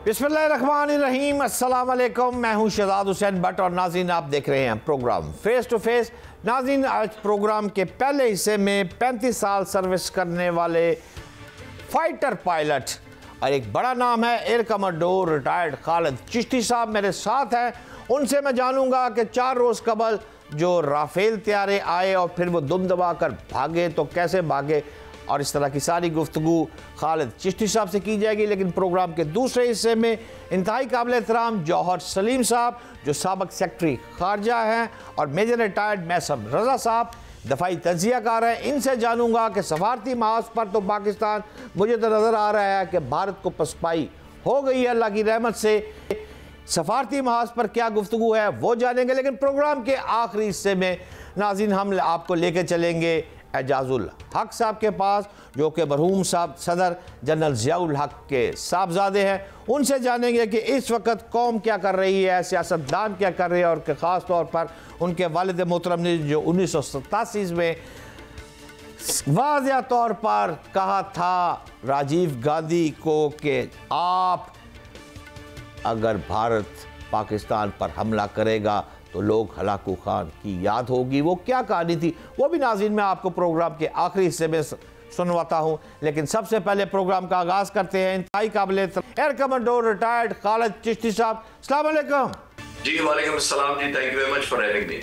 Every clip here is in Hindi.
बिस्मिल्लाहिर्रहमानिर्रहीम, अस्सलाम वालेकुम। मैं हूं शहजाद हुसैन भट्ट और नाज़रीन आप देख रहे हैं प्रोग्राम फेस टू फेस। नाज़रीन, आज प्रोग्राम के पहले हिस्से में 35 साल सर्विस करने वाले फाइटर पायलट और एक बड़ा नाम है air commodore retired Khalid Chishti साहब मेरे साथ हैं। उनसे मैं जानूंगा कि 4 रोज़ कबल जो राफेल तैयारे आए और फिर वो दुम दबा कर भागे तो कैसे भागे, और इस तरह की सारी गुफ्तगू खालिद चिश्ती साहब से की जाएगी। लेकिन प्रोग्राम के दूसरे हिस्से में इंतहाई काबिल एहतराम जौहर सलीम साहब जो साबिक सेक्रेटरी खारजा हैं और मेजर रिटायर्ड मैसम रज़ा साहब दफाई तजियाकार हैं, इनसे जानूंगा कि सफारती महाज पर तो पाकिस्तान मुझे तो नज़र आ रहा है कि भारत को पसपाई हो गई है अल्लाह की रहमत से। सफारती महाज पर क्या गुफ्तगू है वो जानेंगे। लेकिन प्रोग्राम के आखिरी हिस्से में नाज़रीन हम आपको लेके चलेंगे एजाजुल हक साहब के पास, जो कि मरहूम साहब सदर जनरल ज़ियाउल हक के साहबजादे हैं। उनसे जानेंगे कि इस वक्त कौम क्या कर रही है, सियासतदान क्या कर रहे हैं, और कि ख़ास तौर पर उनके वालिद मोहतरम ने जो 1987 में वाज़िया तौर पर कहा था राजीव गांधी को कि आप अगर भारत पाकिस्तान पर हमला करेगा तो लोग हलाकू खान की याद होगी। वो क्या कहानी थी वो भी नाज़रीन मैं आपको प्रोग्राम के आखिरी हिस्से में सुनवाता हूँ। लेकिन सबसे पहले प्रोग्राम का आगाज़ करते हैं इंतहाई काबिल air commodore retired Khalid Chishti sahab. अस्सलाम वालेकुम। जी वालेकुम अस्सलाम जी, thank you very much for having me.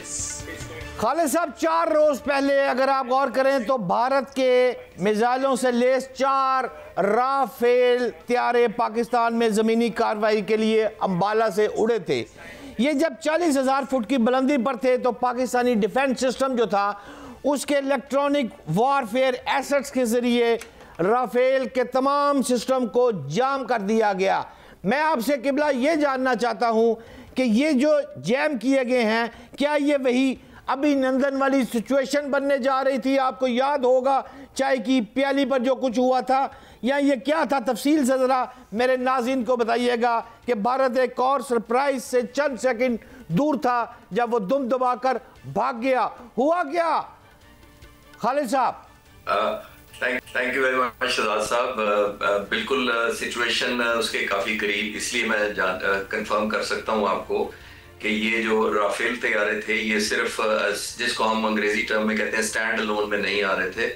Khalid sahab, 4 रोज़ पहले अगर आप गौर करें तो भारत के मिसाइलों से लेस 4 राफेल तैयारे पाकिस्तान में ज़मीनी कार्रवाई के लिए अम्बाला से उड़े थे। ये जब 40,000 फुट की बुलंदी पर थे तो पाकिस्तानी डिफेंस सिस्टम जो था उसके इलेक्ट्रॉनिक वारफेयर एसेट्स के ज़रिए राफेल के तमाम सिस्टम को जाम कर दिया गया। मैं आपसे किबला ये जानना चाहता हूँ कि ये जो जैम किए गए हैं, क्या ये वही अभिनंदन वाली सिचुएशन बनने जा रही थी? आपको याद होगा चाय की प्याली पर जो कुछ हुआ था, या ये क्या था? तफसील से ज़रा मेरे नाज़रीन को बताइएगा कि भारत एक और सरप्राइज से चंद सेकंड दूर था जब वो दुम दबाकर भाग गया। हुआ क्या खालिद साहब? Thank you very much Shahzad साहब। बिल्कुल सिचुएशन उसके काफ़ी करीब, इसलिए मैं कंफर्म कर सकता हूँ आपको कि ये जो राफेल तैयारे थे ये सिर्फ जिसको हम अंग्रेजी टर्म में कहते हैं स्टैंड अलोन में नहीं आ रहे थे।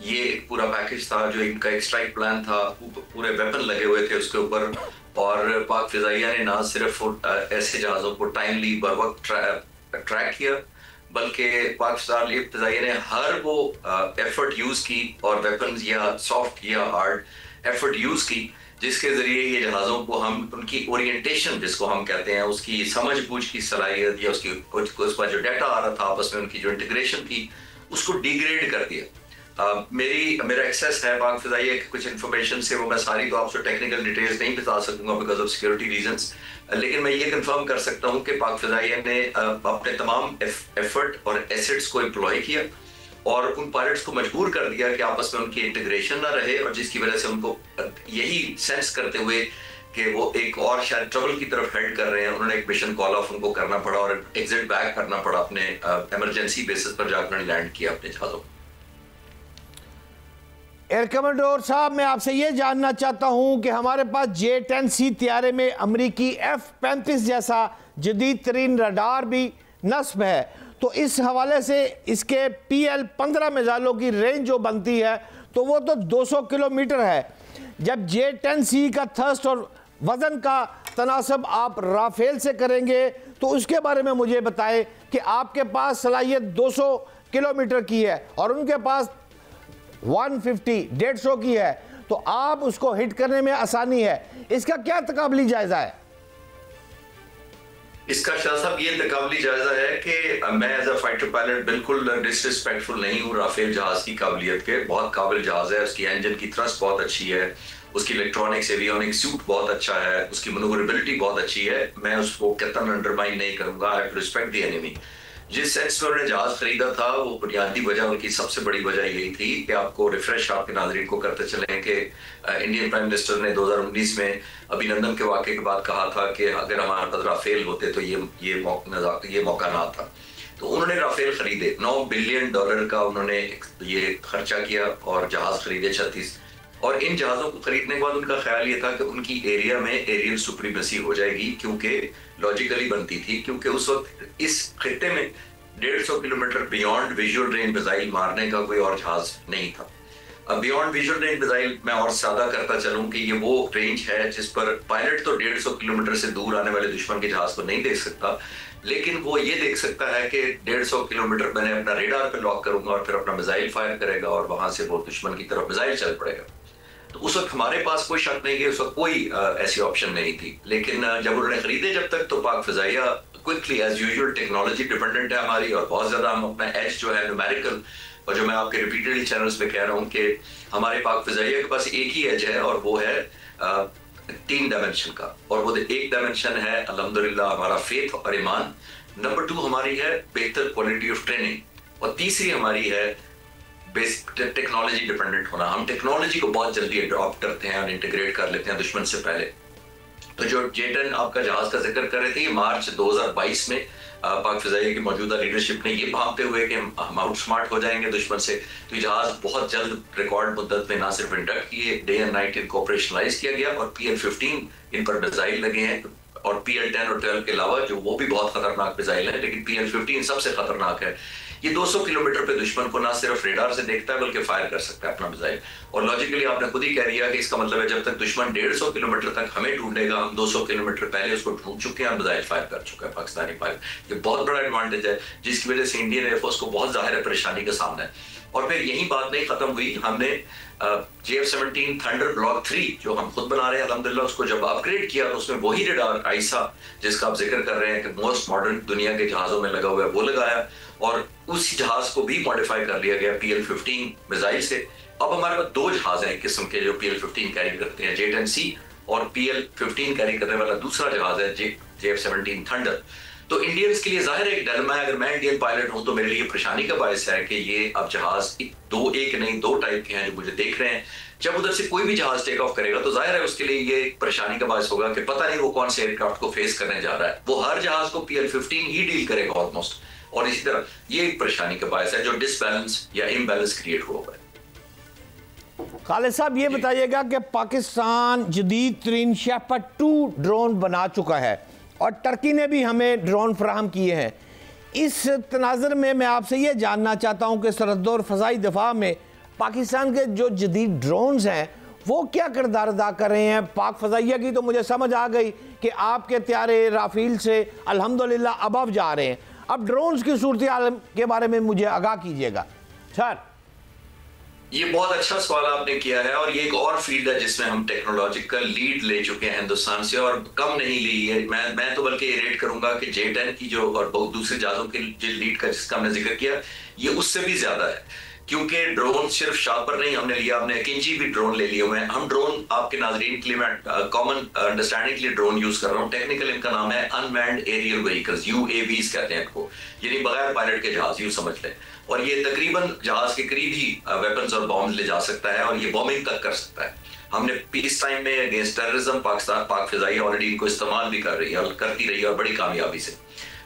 ये एक पूरा पैकेज था जो इनका एक स्ट्राइक प्लान था, पूरे वेपन लगे हुए थे उसके ऊपर। और पाक फिजाइया ने ना सिर्फ ऐसे जहाज़ों को टाइमली बर वक्त ट्रैक किया, बल्कि पाक फिजाइया ने हर वो एफर्ट यूज़ की और वेपन या सॉफ्ट या हार्ड एफर्ट यूज़ की जिसके ज़रिए ये जहाज़ों को हम उनकी ओरिएंटेशन जिसको हम कहते हैं उसकी समझ बूझ की सलाहियत या उसका जो डाटा आ रहा था आपस में उनकी जो इंटीग्रेशन थी उसको डिग्रेड कर दिया। मेरा एक्सेस है पाक फिजाइया की कुछ इन्फॉर्मेशन से, वो मैं सारी तो आपसे टेक्निकल डिटेल्स नहीं बता सकूंगा बिकॉज ऑफ सिक्योरिटी रीजंस। लेकिन मैं ये कंफर्म कर सकता हूँ कि पाक फिजाइया ने अपने तमाम एफर्ट और एसेट्स को एम्प्लॉय किया और उन पायलट्स को मजबूर कर दिया कि आपस में उनकी इंटीग्रेशन ना रहे, और जिसकी वजह से उनको यही सेंस करते हुए कि वो एक और शायद ट्रबल की तरफ हेड कर रहे हैं, उन्होंने एक मिशन कॉल ऑफ उनको करना पड़ा और एग्जिट बैक करना पड़ा, अपने इमरजेंसी बेसिस पर जाकर लैंड किया अपने जहाज़ों। एयर कमांडोर साहब, मैं आपसे ये जानना चाहता हूँ कि हमारे पास J-10C तैयारे में अमरीकी F-35 जैसा जदीद तरीन रडार भी नस्ब है, तो इस हवाले से इसके PL-15 मिसाइलों की रेंज जो बनती है तो वो तो 200 किलोमीटर है। जब J-10C का थ्रस्ट और वज़न का तनासब आप राफेल से करेंगे तो उसके बारे में मुझे बताएं कि आपके पास सलाहियत 200 किलोमीटर की है और उनके पास 150 की है, तो आप उसको हिट करने में आसानी है। इसका क्या तकाबली जायज़ा है? इसका शाह साहब ये तकाबली जायजा है कि मैं एज अ फाइटर पायलट बिल्कुल डिसरिस्पेक्टफुल नहीं हूँ राफेल जहाज की काबिलियत के। बहुत काबिल जहाज है, उसकी इंजन की थ्रस्ट बहुत अच्छी है, उसकी इलेक्ट्रॉनिक्स एवियोनिक्स सूट बहुत अच्छा है, उसकी मनूवरेबिलिटी बहुत अच्छी है। मैं उसको कतई अंडरमाइन नहीं करूंगा। I have to respect the enemy. जिस सेंस में उन्होंने जहाज खरीदा था वो बुनियादी वजह, उनकी सबसे बड़ी वजह यही थी कि आपको रिफ्रेश आपके नाज़रीन को करते चलें कि इंडियन प्राइम मिनिस्टर ने 2019 में अभिनंदन के वाक़े के बाद कहा था कि अगर हमारे पास राफेल होते तो ये मौका ना आता। तो उन्होंने राफेल खरीदे, $9 बिलियन का उन्होंने ये खर्चा किया और जहाज खरीदे 36, और इन जहाज़ों को खरीदने के बाद उनका ख्याल ये था कि उनकी एरिया में एरियल सुप्रीमेसी हो जाएगी, क्योंकि लॉजिकली बनती थी, क्योंकि उस वक्त इस खित्ते में 150 kilometre beyond visual range missile मारने का कोई और जहाज नहीं था। अब बियॉन्ड विजुअल रेंज मिसाइल मैं और सादा करता चलूं कि ये वो रेंज है जिस पर पायलट तो 150 किलोमीटर से दूर आने वाले दुश्मन के जहाज को नहीं देख सकता, लेकिन वो ये देख सकता है कि 150 किलोमीटर मैंने अपना रेडार पे लॉक करूंगा और फिर अपना मिसाइल फायर करेगा और वहां से वो दुश्मन की तरफ मिसाइल चल पड़ेगा। तो उस वक्त हमारे पास कोई शक नहीं है, उस वक्त कोई ऐसी ऑप्शन नहीं थी। लेकिन जब उन्होंने खरीदे जब तक, तो Pak Fizaiya quickly as usual technology dependent है हमारी, और बहुत ज्यादा हम अपना एज जो है न्यूमेरिकल, और जो मैं आपके रिपीटेडली चैनल्स पे कह रहा हूँ कि हमारे पाक फिजाइया के पास एक ही एज है, और वो है 3 डायमेंशन का। और वो एक डायमेंशन है अल्हम्दुलिल्लाह हमारा फेथ और ईमान, नंबर 2 हमारी है बेहतर क्वालिटी ऑफ ट्रेनिंग, और तीसरी हमारी है टेक्नोलॉजी डिपेंडेंट होना। हम टेक्नोलॉजी को बहुत जल्दी अडॉप्ट करते हैं और इंटीग्रेट कर लेते हैं दुश्मन से पहले। तो जो J-10 आपका जहाज का जिक्र कर रहे थे, मार्च 2022 में पाक फिजाइया की मौजूदा लीडरशिप ने ये भांपते हुए कि हम आउट स्मार्ट हो जाएंगे दुश्मन से, तो जहाज बहुत जल्द रिकॉर्ड मुद्दत में ना सिर्फ इंडक्ट किए, डे एंड नाइट इनको ऑपरेशनलाइज किया गया, और PL-15 इन पर मिसाइल लगे हैं, और PL-10 और 12 के अलावा जो वो भी बहुत खतरनाक मिसाइल है, लेकिन PL-15 सबसे खतरनाक है। ये 200 किलोमीटर पे दुश्मन को ना सिर्फ रेडार से देखता है बल्कि फायर कर सकता है अपना मिसाइल। और लॉजिकली आपने खुद ही कह दिया कि इसका मतलब है जब तक दुश्मन 150 किलोमीटर तक हमें ढूंढेगा, हम 200 किलोमीटर पहले उसको ढूंढ चुके हैं, मिसाइल फायर कर चुका है पाकिस्तानी पायलट। ये बहुत बड़ा एडवांटेज है, जिसकी वजह से इंडियन एयरफोर्स को बहुत जाहिर परेशानी का सामना है। और फिर यही बात नहीं खत्म हुई, हमने JF-17 थंडर ब्लॉक 3 जो हम खुद बना रहे हैं अल्हम्दुलिल्लाह, उसको जब अपग्रेड किया तो उसमें वही रडार आइसा जिसका आप जिक्र कर रहे हैं कि मोस्ट मॉडर्न दुनिया के जहाजों में लगा हुआ है, वो लगाया, और उस जहाज को भी मॉडिफाई कर लिया गया PL-15 मिसाइल से। अब हमारे पास 2 जहाज हैं एक किस्म के जो PL-15 कैरी करते हैं, J-10C, और PL-15 कैरी करने वाला दूसरा जहाज है JF-17 थंडर। तो इंडियंस के लिए जाहिर है एक डलमा है, अगर मैं इंडियन पायलट हूं तो मेरे लिए परेशानी का बायस है कि ये अब जहाज दो टाइप के हैं जो मुझे देख रहे हैं। जब उधर से कोई भी जहाज टेक ऑफ करेगा तो जाहिर है उसके लिए ये परेशानी का बायस होगा कि पता नहीं वो कौन से एयरक्राफ्ट को फेस करने जा रहा है। वो हर जहाज को PL-15 ही डील करेगा ऑलमोस्ट, और इसी तरह ये एक परेशानी का बायस है जो डिसबैलेंस या इम्बैलेंस क्रिएट हुआ है। खालिद साहब ये बताइएगा कि पाकिस्तान जदीद तरीन शेपर्ड 2 ड्रोन बना चुका है और टर्की ने भी हमें ड्रोन फराहम किए हैं। इस तनाज़र में मैं आपसे ये जानना चाहता हूँ कि सरहद और फ़ज़ाई दफा में पाकिस्तान के जो जदीद ड्रोन्स हैं वो क्या किरदार अदा कर रहे हैं। पाक फ़ज़ाइया की तो मुझे समझ आ गई कि आपके त्यारे राफेल से अल्हम्दुलिल्लाह अबव जा रहे हैं। अब ड्रोन्स की सूरत हाल के बारे में मुझे आगाह कीजिएगा सर। ये बहुत अच्छा सवाल आपने किया है, और ये एक और फील्ड है जिसमें हम टेक्नोलॉजिकल लीड ले चुके हैं हिंदुस्तान से, और कम नहीं ली है। मैं तो बल्कि ये रेट करूंगा कि J-10 की जो और बहुत दूसरे जहाजों की जो लीड का जिसका हमने जिक्र किया, ये उससे भी ज्यादा है, क्योंकि ड्रोन सिर्फ शापर नहीं हमने लिया, हमने किंजी भी ड्रोन ले लिए हुए हैं। हम ड्रोन आपके नाजरीन के लिए मैं कॉमन अंडरस्टैंडिंग के लिए ड्रोन यूज कर रहा हूँ। टेक्निकल इनका नाम है अनमैन्ड एरियल व्हीकल्स, UAVs कहते हैं इनको, यानी बगैर पायलट के जहाज यूं समझ लें। और ये तकरीबन जहाज के करीब ही वेपन्स और बॉम्ब ले जा सकता है, और ये बॉम्बिंग तक कर सकता है। हमने पीस टाइम में अगेंस्ट टेररिज्म पाक फिजाइया ऑलरेडी इनको इस्तेमाल भी कर रही है और करती रही है, और बड़ी कामयाबी से।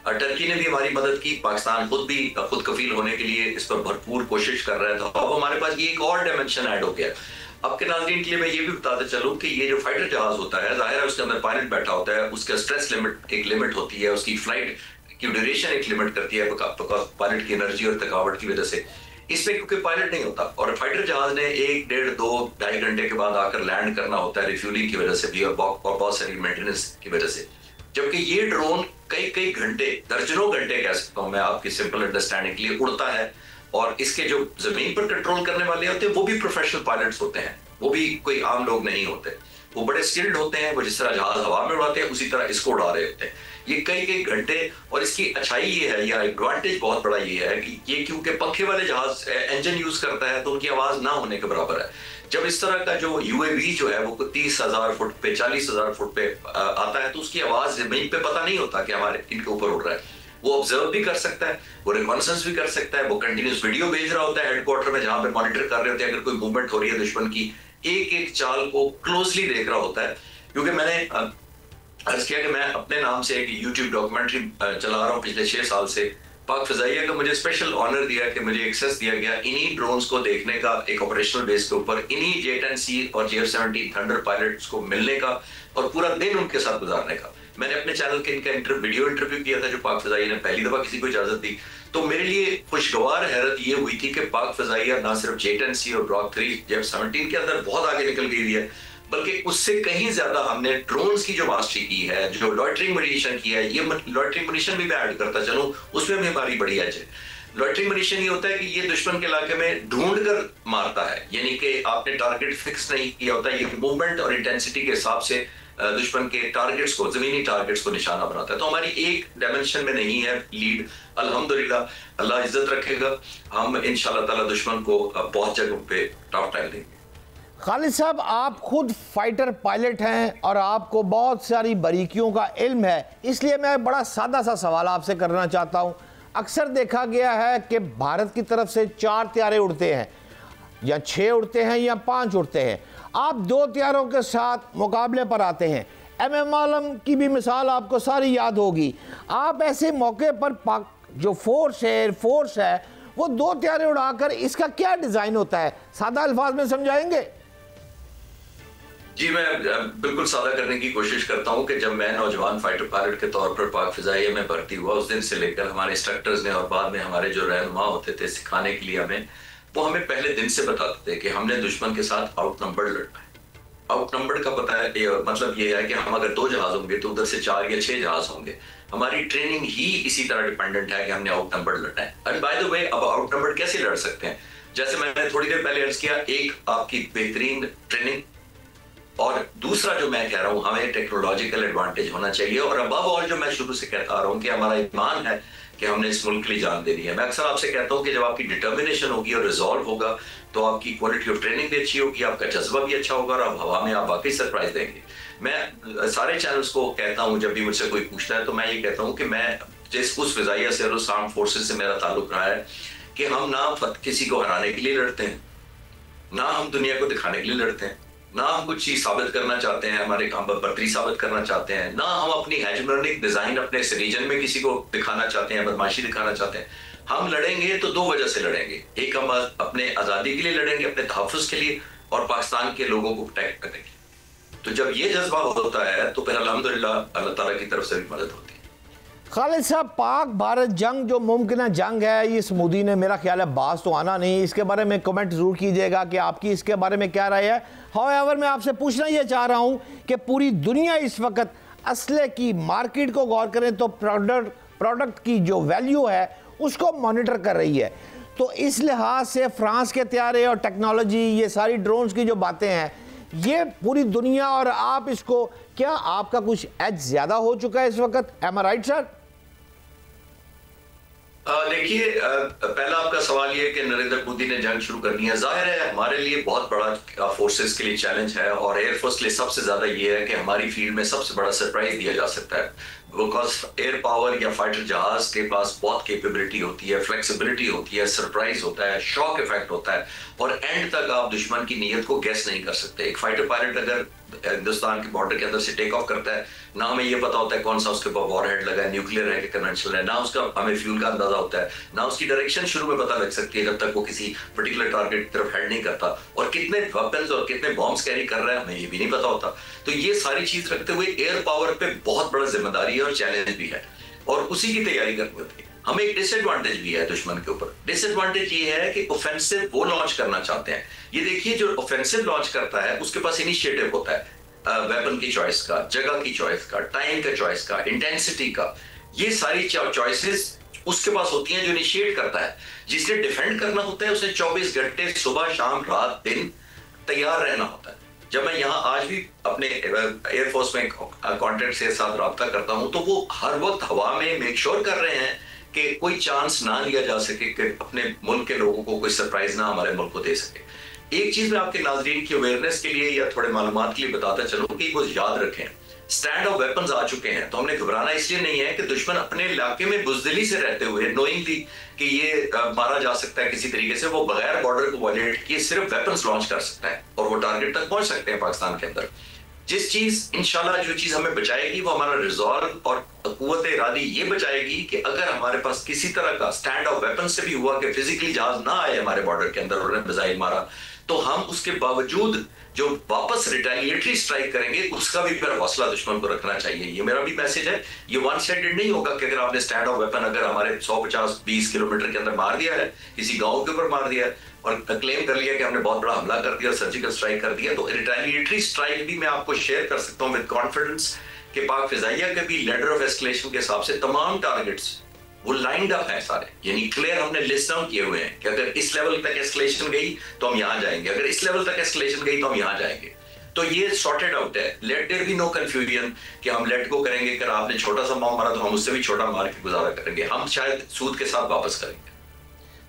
टर्की ने भी हमारी मदद की, पाकिस्तान खुद भी खुद कफील होने के लिए इस पर भरपूर कोशिश कर रहा था। अब हमारे पास ये एक और डायमेंशन ऐड हो गया। अब के नाज़रीन के लिए मैं ये भी बताते चलूं कि ये जो फाइटर जहाज होता है, जाहिर है उसके अंदर पायलट बैठा होता है, उसका स्ट्रेस लिमिट एक लिमिट होती है, उसकी फ्लाइट की ड्यूरेशन एक लिमिट करती है पायलट की एनर्जी और थकावट की वजह से। इसमें क्योंकि पायलट नहीं होता, और फाइटर जहाज ने 1, 1.5, 2, 2.5 घंटे के बाद आकर लैंड करना होता है रिफ्यूलिंग की वजह से भी, और बहुत सारी मेंटेनेंस की वजह से। जबकि ये ड्रोन कई घंटे, दर्जनों घंटे कह सकता हूं मैं आपकी सिंपल अंडरस्टैंडिंग के लिए उड़ता है, और इसके जो जमीन पर कंट्रोल करने वाले होते हैं वो भी प्रोफेशनल पायलट्स होते हैं, वो भी कोई आम लोग नहीं होते, वो बड़े स्किल्ड होते हैं। वो जिस तरह जहाज हवा में उड़ाते हैं उसी तरह इसको उड़ा रहे होते हैं ये कई घंटे। और इसकी अच्छाई ये है, या एडवांटेज बहुत बड़ा ये है कि ये क्योंकि पंखे वाले जहाज इंजन यूज करता है तो उनकी आवाज ना होने के बराबर है। जब इस तरह का जो UAV जो है वो 30,000 फुट पे 40,000 फुट पे आता है तो उसकी आवाज जमीन पे पता नहीं होता कि हमारे इनके ऊपर उड़ रहा है। वो ऑब्जर्व भी कर सकता है, वो रिकॉन्सेंस भी कर सकता है, वो कंटिन्यूस वीडियो भेज रहा होता है हेडक्वार्टर में जहां पे मॉनिटर कर रहे होते हैं। अगर कोई मूवमेंट हो रही है दुश्मन की, एक चाल को क्लोजली देख रहा होता है। क्योंकि मैंने अर्ज किया कि मैं अपने नाम से एक YouTube डॉक्यूमेंट्री चला रहा हूँ पिछले 6 साल से पाक फिजाइया का मुझे स्पेशल ऑनर दिया कि मुझे एक्सेस दिया गया इन्हीं ड्रोन्स को देखने का एक ऑपरेशनल बेस के ऊपर, इन्हीं J-10C और JF-17 थंडर पायलट्स को मिलने का और पूरा दिन उनके साथ गुजारने का। मैंने अपने चैनल के इनका वीडियो इंटरव्यू किया था जो पाक फिजाइया ने पहली दफा किसी को इजाजत दी। तो मेरे लिए खुशगवार हैरत ये हुई थी कि पाक फिजाइया ना सिर्फ J-10C और ब्लॉक 3 JF-17 के अंदर बहुत आगे निकल गई है, बल्कि उससे कहीं ज्यादा हमने ड्रोन्स की जो मास्टरी की है, जो लॉइटरिंग म्यूनिशन की है, ये लॉइटरिंग म्यूनिशन भी मैं ऐड करता चलूं, उसमें भी हमारी बड़ी एज है। लॉइटरिंग म्यूनिशन ये होता है कि ये दुश्मन के इलाके में ढूंढ कर मारता है, यानी कि आपने टारगेट फिक्स नहीं किया होता, ये मूवमेंट और इंटेंसिटी के हिसाब से दुश्मन के टारगेट्स को, जमीनी टारगेट्स को निशाना बनाता है। तो हमारी एक डायमेंशन में नहीं है लीड, अल्हम्दुलिल्लाह, अल्लाह इज्जत रखेगा, हम इंशाल्लाह ताला दुश्मन को बहुत जगहों पे टॉप टाइम देंगे। खालिद साहब, आप खुद फाइटर पायलट हैं और आपको बहुत सारी बारीकियों का इल्म है, इसलिए मैं बड़ा सादा सा सवाल आपसे करना चाहता हूं। अक्सर देखा गया है कि भारत की तरफ से 4 त्यारे उड़ते हैं, या 6 उड़ते हैं या 5 उड़ते हैं। आप 2 त्यारों के साथ मुकाबले पर आते हैं। MM आलम की भी मिसाल आपको सारी याद होगी। आप ऐसे मौके पर पाक जो फोर्स है, एयर फोर्स है, वो 2 त्यारे उड़ाकर इसका क्या डिज़ाइन होता है, सादा अल्फाज में समझाएंगे? जी, मैं बिल्कुल सादा करने की कोशिश करता हूं कि जब मैं नौजवान फाइटर पायलट के तौर पर पाक फिजाइया में भर्ती हुआ, उस दिन से लेकर हमारे इंस्ट्रक्टर्स ने और बाद में हमारे जो रहनुमा होते थे सिखाने के लिए हमें, वो हमें पहले दिन से बताते थे कि हमने दुश्मन के साथ आउटनंबर्ड लड़ना है। आउटनंबर्ड का पता है मतलब ये है कि हम अगर 2 जहाज होंगे तो उधर से 4 या 6 जहाज होंगे। हमारी ट्रेनिंग ही इसी तरह डिपेंडेंट है कि हमने आउटनंबर्ड लड़ना है। एंड बाय द वे, अब आउटनंबर्ड कैसे लड़ सकते हैं? जैसे मैंने थोड़ी देर पहले अर्ज किया, एक आपकी बेहतरीन ट्रेनिंग, और दूसरा जो मैं कह रहा हूं, हमें टेक्नोलॉजिकल एडवांटेज होना चाहिए, और अब और जो मैं शुरू से कहता आ रहा हूं कि हमारा ईमान है कि हमने इस मुल्क के लिए जान देनी है। मैं अक्सर आपसे कहता हूं कि जब आपकी डिटर्मिनेशन होगी और रिजॉल्व होगा तो आपकी क्वालिटी ऑफ ट्रेनिंग भी अच्छी होगी, आपका जज्बा भी अच्छा होगा, और आप हवा में आप वाकई सरप्राइज देंगे। मैं सारे चैनल्स को कहता हूं, जब भी मुझसे कोई पूछता है तो मैं ये कहता हूं कि मैं जिस उस फिजाइया से और उस आर्म फोर्सेस से मेरा ताल्लुक रहा है कि हम ना किसी को हराने के लिए लड़ते हैं, ना हम दुनिया को दिखाने के लिए लड़ते हैं, ना हम कुछ चीज साबित करना चाहते हैं, हमारे हम बर्तरी साबित करना चाहते हैं, ना हम अपनी हेजेमोनिक डिजाइन अपने इस रीजन में किसी को दिखाना चाहते हैं, बदमाशी दिखाना चाहते हैं। हम लड़ेंगे तो 2 वजह से लड़ेंगे। एक, हम अपने आजादी के लिए लड़ेंगे, अपने तहफ्फुज़ के लिए, और पाकिस्तान के लोगों को प्रोटेक्ट करने के लिए। तो जब ये जज्बा होता है तो फिर अल्हम्दुलिल्लाह अल्लाह ताला की तरफ से भी मदद होती है। खालिद साहब, पाक भारत जंग जो मुमकिन जंग है, ये समूदी ने मेरा ख्याल है बाज तो आना नहीं, इसके बारे में कमेंट ज़रूर कीजिएगा कि आपकी इसके बारे में क्या राय है। हाउएवर, मैं आपसे पूछना ये चाह रहा हूँ कि पूरी दुनिया इस वक्त असले की मार्केट को गौर करें तो प्रोडक्ट की जो वैल्यू है उसको मॉनिटर कर रही है। तो इस लिहाज से फ्रांस के त्यारे और टेक्नोलॉजी, ये सारी ड्रोन्स की जो बातें हैं, ये पूरी दुनिया, और आप इसको, क्या आपका कुछ एज ज़्यादा हो चुका है इस वक्त? एम आई राइट सर? देखिए, पहला आपका सवाल ये कि नरेंद्र मोदी ने जंग शुरू करनी है। जाहिर है हमारे लिए बहुत बड़ा फोर्सेस के लिए चैलेंज है, और एयरफोर्स के लिए सबसे ज्यादा ये है कि हमारी फील्ड में सबसे बड़ा सरप्राइज दिया जा सकता है, बिकॉज एयर पावर या फाइटर जहाज के पास बहुत कैपेबिलिटी होती है, फ्लेक्सिबिलिटी होती है, सरप्राइज होता है, शॉक इफेक्ट होता है, और एंड तक आप दुश्मन की नीयत को गेस नहीं कर सकते। एक फाइटर पायलट अगर हिंदुस्तान के बॉर्डर के अंदर से टेक ऑफ करता है, ना हमें ये पता होता है कौन सा उसके ऊपर वॉरहेड लगा है, न्यूक्लियर है कि कन्वेंशनल है, ना उसका हमें फ्यूल का अंदाजा होता है, ना उसकी डायरेक्शन शुरू में पता लग सकती है जब तक वो किसी पर्टिकुलर टारगेट की तरफ हेड नहीं करता, और कितने वेपन्स और कितने बॉम्ब्स कैरी कर रहा है हमें ये भी नहीं पता होता। तो ये सारी चीज रखते हुए एयर पावर पे बहुत बड़ा जिम्मेदारी है और चैलेंज भी है, और उसी की तैयारी करनी होती है। हमें एक डिसएडवांटेज भी है दुश्मन के ऊपर। डिसएडवांटेज ये है कि ऑफेंसिव वो लॉन्च करना चाहते हैं। ये देखिए, जो ऑफेंसिव लॉन्च करता है उसके पास इनिशिएटिव होता है, वेपन की चॉइस का, जगह की चॉइस का, टाइम का चॉइस का, इंटेंसिटी का, ये सारी चॉइसेस उसके पास होती हैं जो इनिशिएट करता है। जिसने डिफेंड करना होता है उसे 24 घंटे सुबह शाम रात दिन तैयार रहना होता है। जब मैं यहाँ आज भी अपने एयरफोर्स में कॉन्ट्रैक्ट से साथ रब्ता करता हूँ तो वो हर वक्त हवा में मेक श्योर कर रहे हैं कि कोई चांस ना लिया जा सके कि अपने मुल्क के लोगों को कोई सरप्राइज ना हमारे मुल्क को दे सके। एक चीज मैं आपके नाज़रीन की अवेयरनेस के लिए या थोड़े मालूमात के लिए बताता चलूं कि वो याद रखें, स्टैंड ऑफ वेपन्स आ चुके हैं, तो हमने घबराना इसलिए नहीं है कि दुश्मन अपने इलाके में बुजदिली से रहते हुए, नोइंगली कि ये मारा जा सकता है किसी तरीके से, वो बगैर बॉर्डर को वायलेट किए सिर्फ वेपन्स लॉन्च कर सकता है और वो टारगेट तक पहुंच सकते हैं पाकिस्तान के अंदर। जिस चीज इंशाल्लाह जो चीज हमें बचाएगी वो हमारा रिजॉल्व और कुव्वत इरादी ये बचाएगी कि अगर हमारे पास किसी तरह का स्टैंड ऑफ वेपन से भी हुआ कि फिजिकली जहाज ना आए हमारे बॉर्डर के अंदर और उन्होंने मिसाइल मारा, तो हम उसके बावजूद जो वापस रिटेलिएटरी स्ट्राइक करेंगे उसका भी फिर हौसला दुश्मन को रखना चाहिए। ये मेरा भी मैसेज है। ये वन साइडेड नहीं होगा कि अगर आपने स्टैंड ऑफ वेपन अगर हमारे 150-20 किलोमीटर के अंदर मार दिया है, किसी गांव के ऊपर मार दिया है और क्लेम कर लिया कि हमने बहुत बड़ा हमला कर दिया, सर्जिकल स्ट्राइक कर दिया, तो रिटेलिएटरी स्ट्राइक भी मैं आपको शेयर कर सकता हूं विद कॉन्फिडेंस कि पाक फिजाइया के भी लेटर ऑफ एस्केलेशन के हिसाब से तमाम टारगेट्स वो लाइंड अप है सारे, यानी क्लियर हमने लिस्ट डाउन किए हुए हैं कि अगर इस लेवल तक एस्केलेशन गई तो हम यहां जाएंगे, अगर इस लेवल तक एस्केलेशन गई तो हम यहां जाएंगे। तो ये सॉर्टेड आउट है। Let there be no confusion कि हम लेट गो करेंगे, अगर आपने छोटा सा मार मारा तो हम उससे भी छोटा मार के गुजारा करेंगे, हम शायद सूद के साथ वापस करेंगे।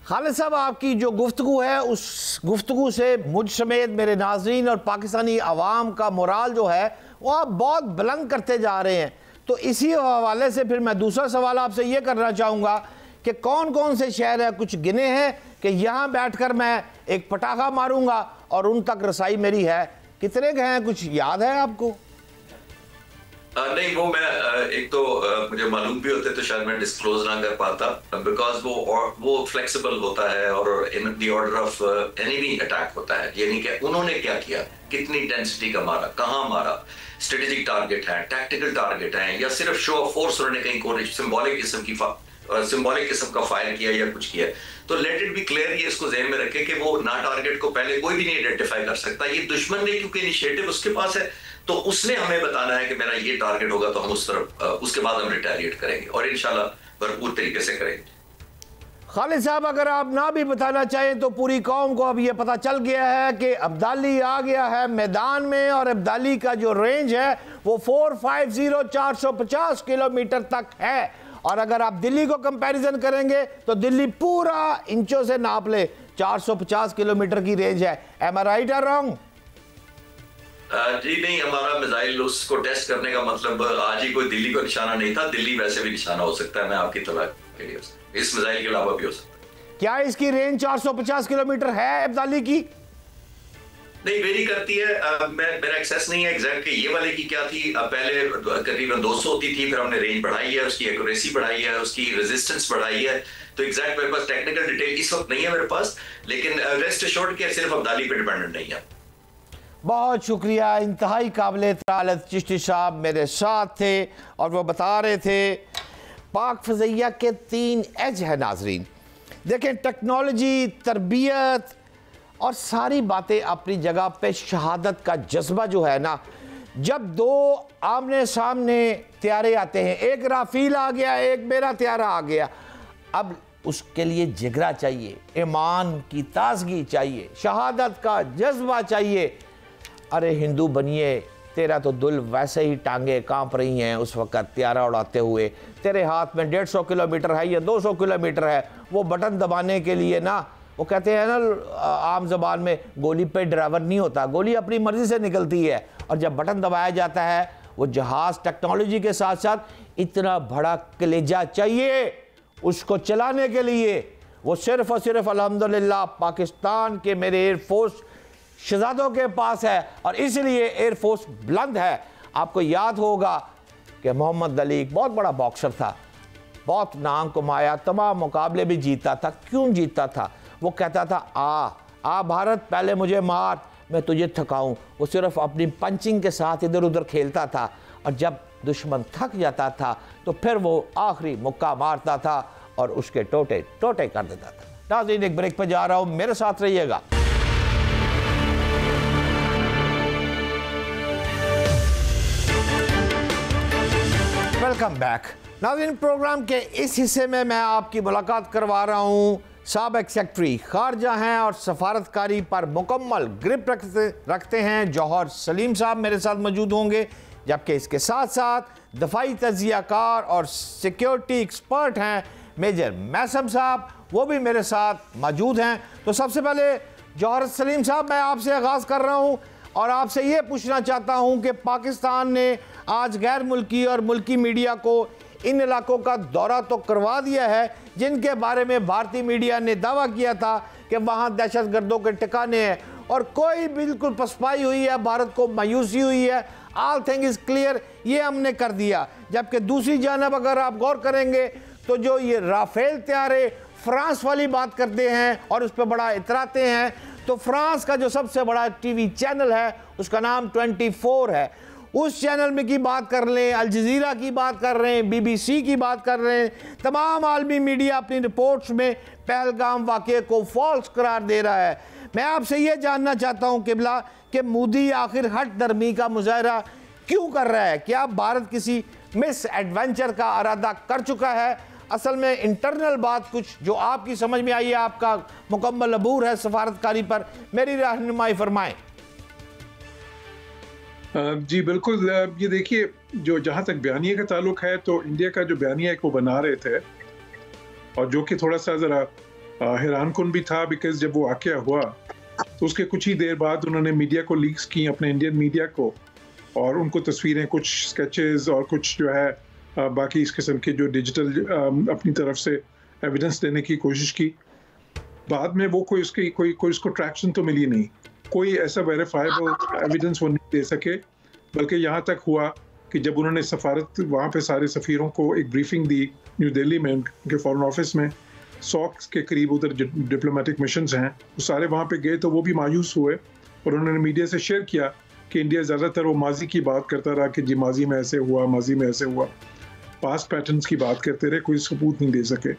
खालिद साहब, आपकी जो गुफ्तगू है उस गुफ्तगू से मुझ समेत मेरे नाज़रीन और पाकिस्तानी अवाम का मोराल जो है वो आप बहुत बुलंद करते जा रहे हैं। तो इसी हवाले से फिर मैं दूसरा सवाल आपसे ये करना चाहूँगा कि कौन कौन से शहर हैं, कुछ गिने हैं कि यहाँ बैठकर मैं एक पटाखा मारूंगा और उन तक रसाई मेरी है? कितने के हैं, कुछ याद है आपको? नहीं, वो मैं एक तो मुझे मालूम भी होते तो शायद मैं डिस्क्लोज ना कर पाता, बिकॉज वो फ्लेक्सिबल होता है और in the order of enemy attack होता है, यानी कि उन्होंने क्या किया, कितनी इंटेंसिटी का मारा, कहाँ मारा, स्ट्रेटेजिक टारगेट है, टैक्टिकल टारगेट है, या सिर्फ शो ऑफ फोर्स उन्होंने कहीं को सिंबॉलिक किस्म का फायर किया या कुछ किया। तो लेट इट बी क्लियर, ये इसको ज़हन में रखे कि वो ना टारगेट को पहले कोई भी नहीं आइडेंटिफाई कर सकता, ये दुश्मन ने, क्योंकि इनिशिएटिव उसके पास है तो उसने हमें बताना है कि मेरा ये टारगेट होगा तो हम उस तरफ उसके बाद हम रिटेलिएट करेंगे और इंशाल्लाह भरपूर तरीके से करेंगे। खालिद साहब, अगर आप ना भी बताना चाहें तो पूरी कौम को अब ये पता चल गया है कि अब्दाली आ गया है मैदान में और अब्दाली का जो रेंज है वो 450 किलोमीटर तक है। और अगर आप दिल्ली को कंपैरिजन करेंगे तो दिल्ली पूरा इंचों से नाप ले 450 किलोमीटर की रेंज है। एम आई राइट और रॉन्ग? जी नहीं, हमारा मिसाइल उसको टेस्ट करने का मतलब आज ही कोई दिल्ली को निशाना नहीं था, दिल्ली वैसे भी निशाना हो सकता है, मैं आपकी तलाश के लिए इस मिसाइल के अलावा भी हो सकता है। क्या इसकी रेंज 450 किलोमीटर है अब्दाली की? नहीं, वेरी करती है, मेरा एक्सेस नहीं है एग्जैक्ट कि ये वाले की क्या थी। पहले करीबन 200 होती थी, फिर हमने रेंज बढ़ाई है, उसकी एक्यूरेसी बढ़ाई है, उसकी रेजिस्टेंस बढ़ाई है। तो एग्जैक्ट मेरे पास टेक्निकल डिटेल इस वक्त नहीं है मेरे पास, लेकिन रेस्ट एश्योर्ड कि सिर्फ अब्दाली पे डिपेंडेंट नहीं है। बहुत शुक्रिया, इंतहाई काबिल तारीफ चिश्ती साहब मेरे साथ थे और वो बता रहे थे पाक फ़ज़ैया के 3 एज है। नाजरीन देखें, टेक्नोलॉजी, तरबियत और सारी बातें अपनी जगह पे, शहादत का जज्बा जो है ना, जब 2 आमने सामने त्यारे आते हैं, एक राफील आ गया, एक मेरा त्यारा आ गया, अब उसके लिए जिगरा चाहिए, ईमान की ताजगी चाहिए, शहादत का जज्बा चाहिए। अरे हिंदू बनिए, तेरा तो दिल वैसे ही टांगे कांप रही हैं उस वक्त त्यारा उड़ाते हुए, तेरे हाथ में 150 किलोमीटर है या 200 किलोमीटर है, वो बटन दबाने के लिए ना, वो कहते हैं ना आम ज़बान में, गोली पे ड्राइवर नहीं होता, गोली अपनी मर्ज़ी से निकलती है। और जब बटन दबाया जाता है, वो जहाज़ टेक्नोलॉजी के साथ साथ इतना बड़ा कलेजा चाहिए उसको चलाने के लिए। वो सिर्फ़ और सिर्फ अल्हम्दुलिल्लाह पाकिस्तान के मेरे एयरफोर्स शहजादों के पास है और इसलिए एयरफोर्स बुलंद है। आपको याद होगा कि मोहम्मद अली एक बहुत बड़ा बॉक्सर था, बहुत नाम कमाया, तमाम मुकाबले भी जीता था। क्यों जीता था? वो कहता था आ भारत, पहले मुझे मार, मैं तुझे थकाऊं। वो सिर्फ अपनी पंचिंग के साथ इधर उधर खेलता था और जब दुश्मन थक जाता था तो फिर वो आखिरी मुक्का मारता था और उसके टोटे टोटे कर देता था। नाज़रीन, एक ब्रेक पर जा रहा हूं, मेरे साथ रहिएगा। Welcome back. नाज़रीन, प्रोग्राम के इस हिस्से में मैं आपकी मुलाकात करवा रहा हूँ साबिक सेक्रेटरी खारजा हैं और सफारतकारी पर मुकम्मल ग्रिप रखते हैं जौहर सलीम साहब मेरे साथ मौजूद होंगे, जबकि इसके साथ साथ दफाई तजियाकार और सिक्योरिटी एक्सपर्ट हैं मेजर मैसम साहब, वो भी मेरे साथ मौजूद हैं। तो सबसे पहले जौहर सलीम साहब, मैं आपसे आगाज़ कर रहा हूँ और आपसे ये पूछना चाहता हूँ कि पाकिस्तान ने आज गैर मुल्की और मुल्की मीडिया को इन इलाकों का दौरा तो करवा दिया है जिनके बारे में भारतीय मीडिया ने दावा किया था कि वहाँ दहशत गर्दों के ठिकाने हैं, और कोई बिल्कुल पसपाई हुई है, भारत को मायूसी हुई है। ऑल थिंग इज क्लियर, ये हमने कर दिया। जबकि दूसरी जानब अगर आप गौर करेंगे तो जो ये राफेल तैयारे फ्रांस वाली बात करते हैं और उस पर बड़ा इतराते हैं, तो फ्रांस का जो सबसे बड़ा टीवी चैनल है उसका नाम 24 है, उस चैनल में की बात कर लें, अल जज़ीरा की बात कर रहे हैं, BBC की बात कर रहे हैं, तमाम आलमी मीडिया अपनी रिपोर्ट्स में पहलगाम वाक़े को फॉल्स करार दे रहा है। मैं आपसे ये जानना चाहता हूँ किबला कि मोदी आखिर हट दर्मी का मुजाहरा क्यों कर रहा है? क्या भारत किसी मिस एडवेंचर का इरादा कर चुका है? असल में इंटरनल बात कुछ जो आपकी समझ में आई है, आपका मुकम्मल अबूर है सफारतकारी पर, मेरी रहनुमाई फरमाएं। जी बिल्कुल, ये देखिए, जो जहाँ तक बयानिया का ताल्लुक है तो इंडिया का जो बयानिया एक वो बना रहे थे, और जो कि थोड़ा सा ज़रा हैरानकुन भी था, बिकॉज जब वो वाक़या हुआ तो उसके कुछ ही देर बाद उन्होंने मीडिया को लीक्स की, अपने इंडियन मीडिया को, और उनको तस्वीरें, कुछ स्केचेस और कुछ जो है बाकी इस किस्म के जो डिजिटल अपनी तरफ से एविडेंस देने की कोशिश की। बाद में वो कोई उसको ट्रैक्शन तो मिली नहीं, कोई ऐसा वेरीफाइबल एविडेंस वो नहीं दे सके। बल्कि यहाँ तक हुआ कि जब उन्होंने सफारत वहाँ पे सारे सफ़ीरों को एक ब्रीफिंग दी न्यू दिल्ली में, उनके फॉरेन ऑफिस में, 100 के करीब उधर डिप्लोमेटिक मिशंस हैं, वो सारे वहाँ पे गए तो वो भी मायूस हुए, और उन्होंने मीडिया से शेयर किया कि इंडिया ज़्यादातर वो माजी की बात करता रहा कि जी माजी में ऐसे हुआ, माजी में ऐसे हुआ, पास्ट पैटर्न्स की बात करते रहे, कोई सबूत नहीं दे सके।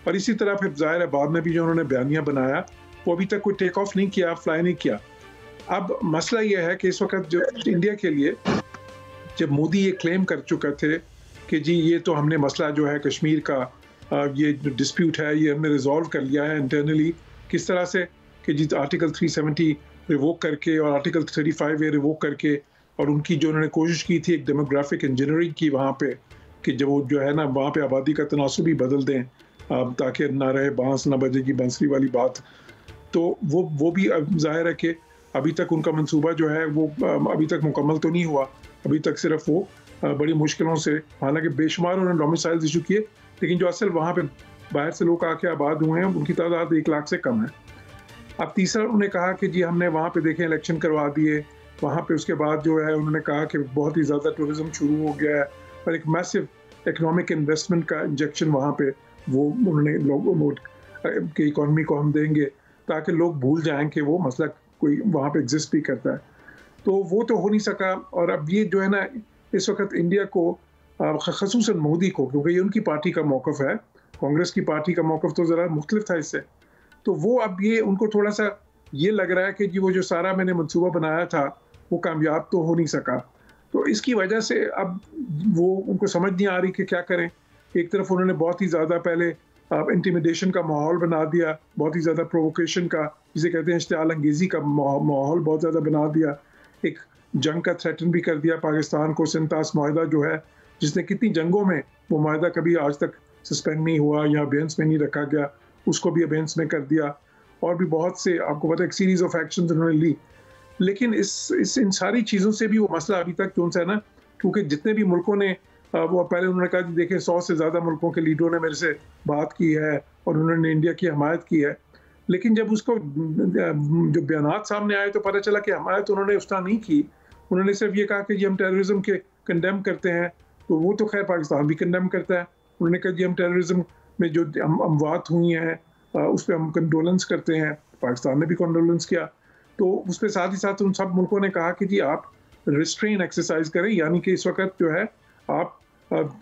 और इसी तरह फिर जाहिर है बाद में भी जो उन्होंने बयानिया बनाया वो अभी तक कोई टेक ऑफ नहीं किया, फ्लाई नहीं किया। अब मसला यह है कि इस वक्त जो इंडिया के लिए, जब मोदी ये क्लेम कर चुके थे कि जी ये तो हमने मसला जो है कश्मीर का ये जो डिस्प्यूट है ये हमने रिजॉल्व कर लिया है इंटरनली, किस तरह से कि जी आर्टिकल 370 रिवोक करके और आर्टिकल 35A रिवोक करके, और उनकी जो उन्होंने कोशिश की थी एक डेमोग्राफिक इंजीनियरिंग की वहाँ पे, कि जब वो जो है ना वहाँ पे आबादी का तनासुब भी बदल दें ताकि ना रहे बांस ना बजेगी बांसुरी वाली बात, तो वो भी जाहिर है कि अभी तक उनका मंसूबा जो है वो अभी तक मुकम्मल तो नहीं हुआ। अभी तक सिर्फ वो बड़ी मुश्किलों से, हालांकि बेशुमार उन्होंने डोमिसाइल्स इशू किए, लेकिन जो असल वहाँ पे बाहर से लोग आके आबाद हुए हैं उनकी तादाद 1 लाख से कम है। अब तीसरा उन्होंने कहा कि जी हमने वहाँ पे देखें इलेक्शन करवा दिए, वहाँ पे उसके बाद जो है उन्होंने कहा कि बहुत ही ज़्यादा टूरिज्म शुरू हो गया है, और एक मैसिव इकोनॉमिक इन्वेस्टमेंट का इंजेक्शन वहाँ पे वो उन्होंने लोगों की इकॉनमी को हम देंगे ताकि लोग भूल जाएं कि वो मसला कोई वहाँ पे एग्जिस्ट भी करता है। तो वो तो हो नहीं सका, और अब ये जो है ना इस वक्त इंडिया को ख़ुसूसन मोदी को, क्योंकि ये उनकी पार्टी का मौक़िफ़ है, कांग्रेस की पार्टी का मौक़िफ़ तो ज़रा मुख्तलिफ था इससे, तो वो अब ये उनको थोड़ा सा ये लग रहा है कि जी वो जो सारा मैंने मंसूबा बनाया था वो कामयाब तो हो नहीं सका। तो इसकी वजह से अब वो उनको समझ नहीं आ रही कि क्या करें। एक तरफ उन्होंने बहुत ही ज़्यादा पहले इंटिमिडेशन का माहौल बना दिया, बहुत ही ज़्यादा प्रोवोकेशन का, जिसे कहते हैं इश्तिआल अंगेज़ी का माहौल बहुत ज़्यादा बना दिया, एक जंग का थ्रेटन भी कर दिया पाकिस्तान को। सिंतास माहिदा जो है, जिसने कितनी जंगों में वो माहिदा कभी आज तक सस्पेंड नहीं हुआ या अबेंस में नहीं रखा गया, उसको भी अबेंस में कर दिया, और भी बहुत से आपको पता है एक सीरीज़ ऑफ एक्शंस उन्होंने ली। लेकिन इन सारी चीज़ों से भी वो मसला अभी तक क्यों सा है ना, क्योंकि जितने भी मुल्कों ने वो पहले उन्होंने कहा कि देखिए 100 से ज़्यादा मुल्कों के लीडरों ने मेरे से बात की है और उन्होंने इंडिया की हमायत की है, लेकिन जब उसको जो बयानात सामने आए तो पता चला कि हमायत उन्होंने उस तरह नहीं की। उन्होंने सिर्फ ये कहा कि जी हम टेररिज्म के कंडेम करते हैं, तो वो तो खैर पाकिस्तान भी कंडेम करता है। उन्होंने कहा जी हम टेररिज्म में जो अमवात हुई हैं उस पर हम कंडोलेंस करते हैं, पाकिस्तान ने भी कंडोलेंस किया। तो उस पर साथ ही साथ उन सब मुल्कों ने कहा कि जी आप रिस्ट्रेन एक्सरसाइज करें, यानी कि इस वक्त जो है आप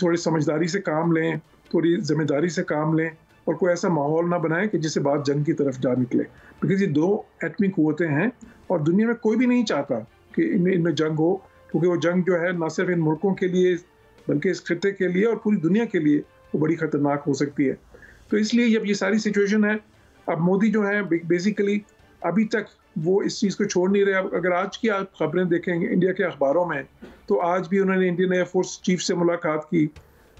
थोड़ी समझदारी से काम लें, थोड़ी जिम्मेदारी से काम लें, और कोई ऐसा माहौल ना बनाएं कि जिससे बात जंग की तरफ जा निकले। बिकॉज ये 2 एटमी कुव्वतें हैं और दुनिया में कोई भी नहीं चाहता कि इनमें जंग हो, क्योंकि वो जंग जो है न सिर्फ इन मुल्कों के लिए बल्कि इस खित्ते के लिए और पूरी दुनिया के लिए वो बड़ी ख़तरनाक हो सकती है। तो इसलिए जब ये सारी सिचुएशन है, अब मोदी जो है बेसिकली अभी तक वो इस चीज़ को छोड़ नहीं रहे। अगर आज की आप खबरें देखेंगे इंडिया के अखबारों में, तो आज भी उन्होंने इंडियन एयरफोर्स चीफ से मुलाकात की,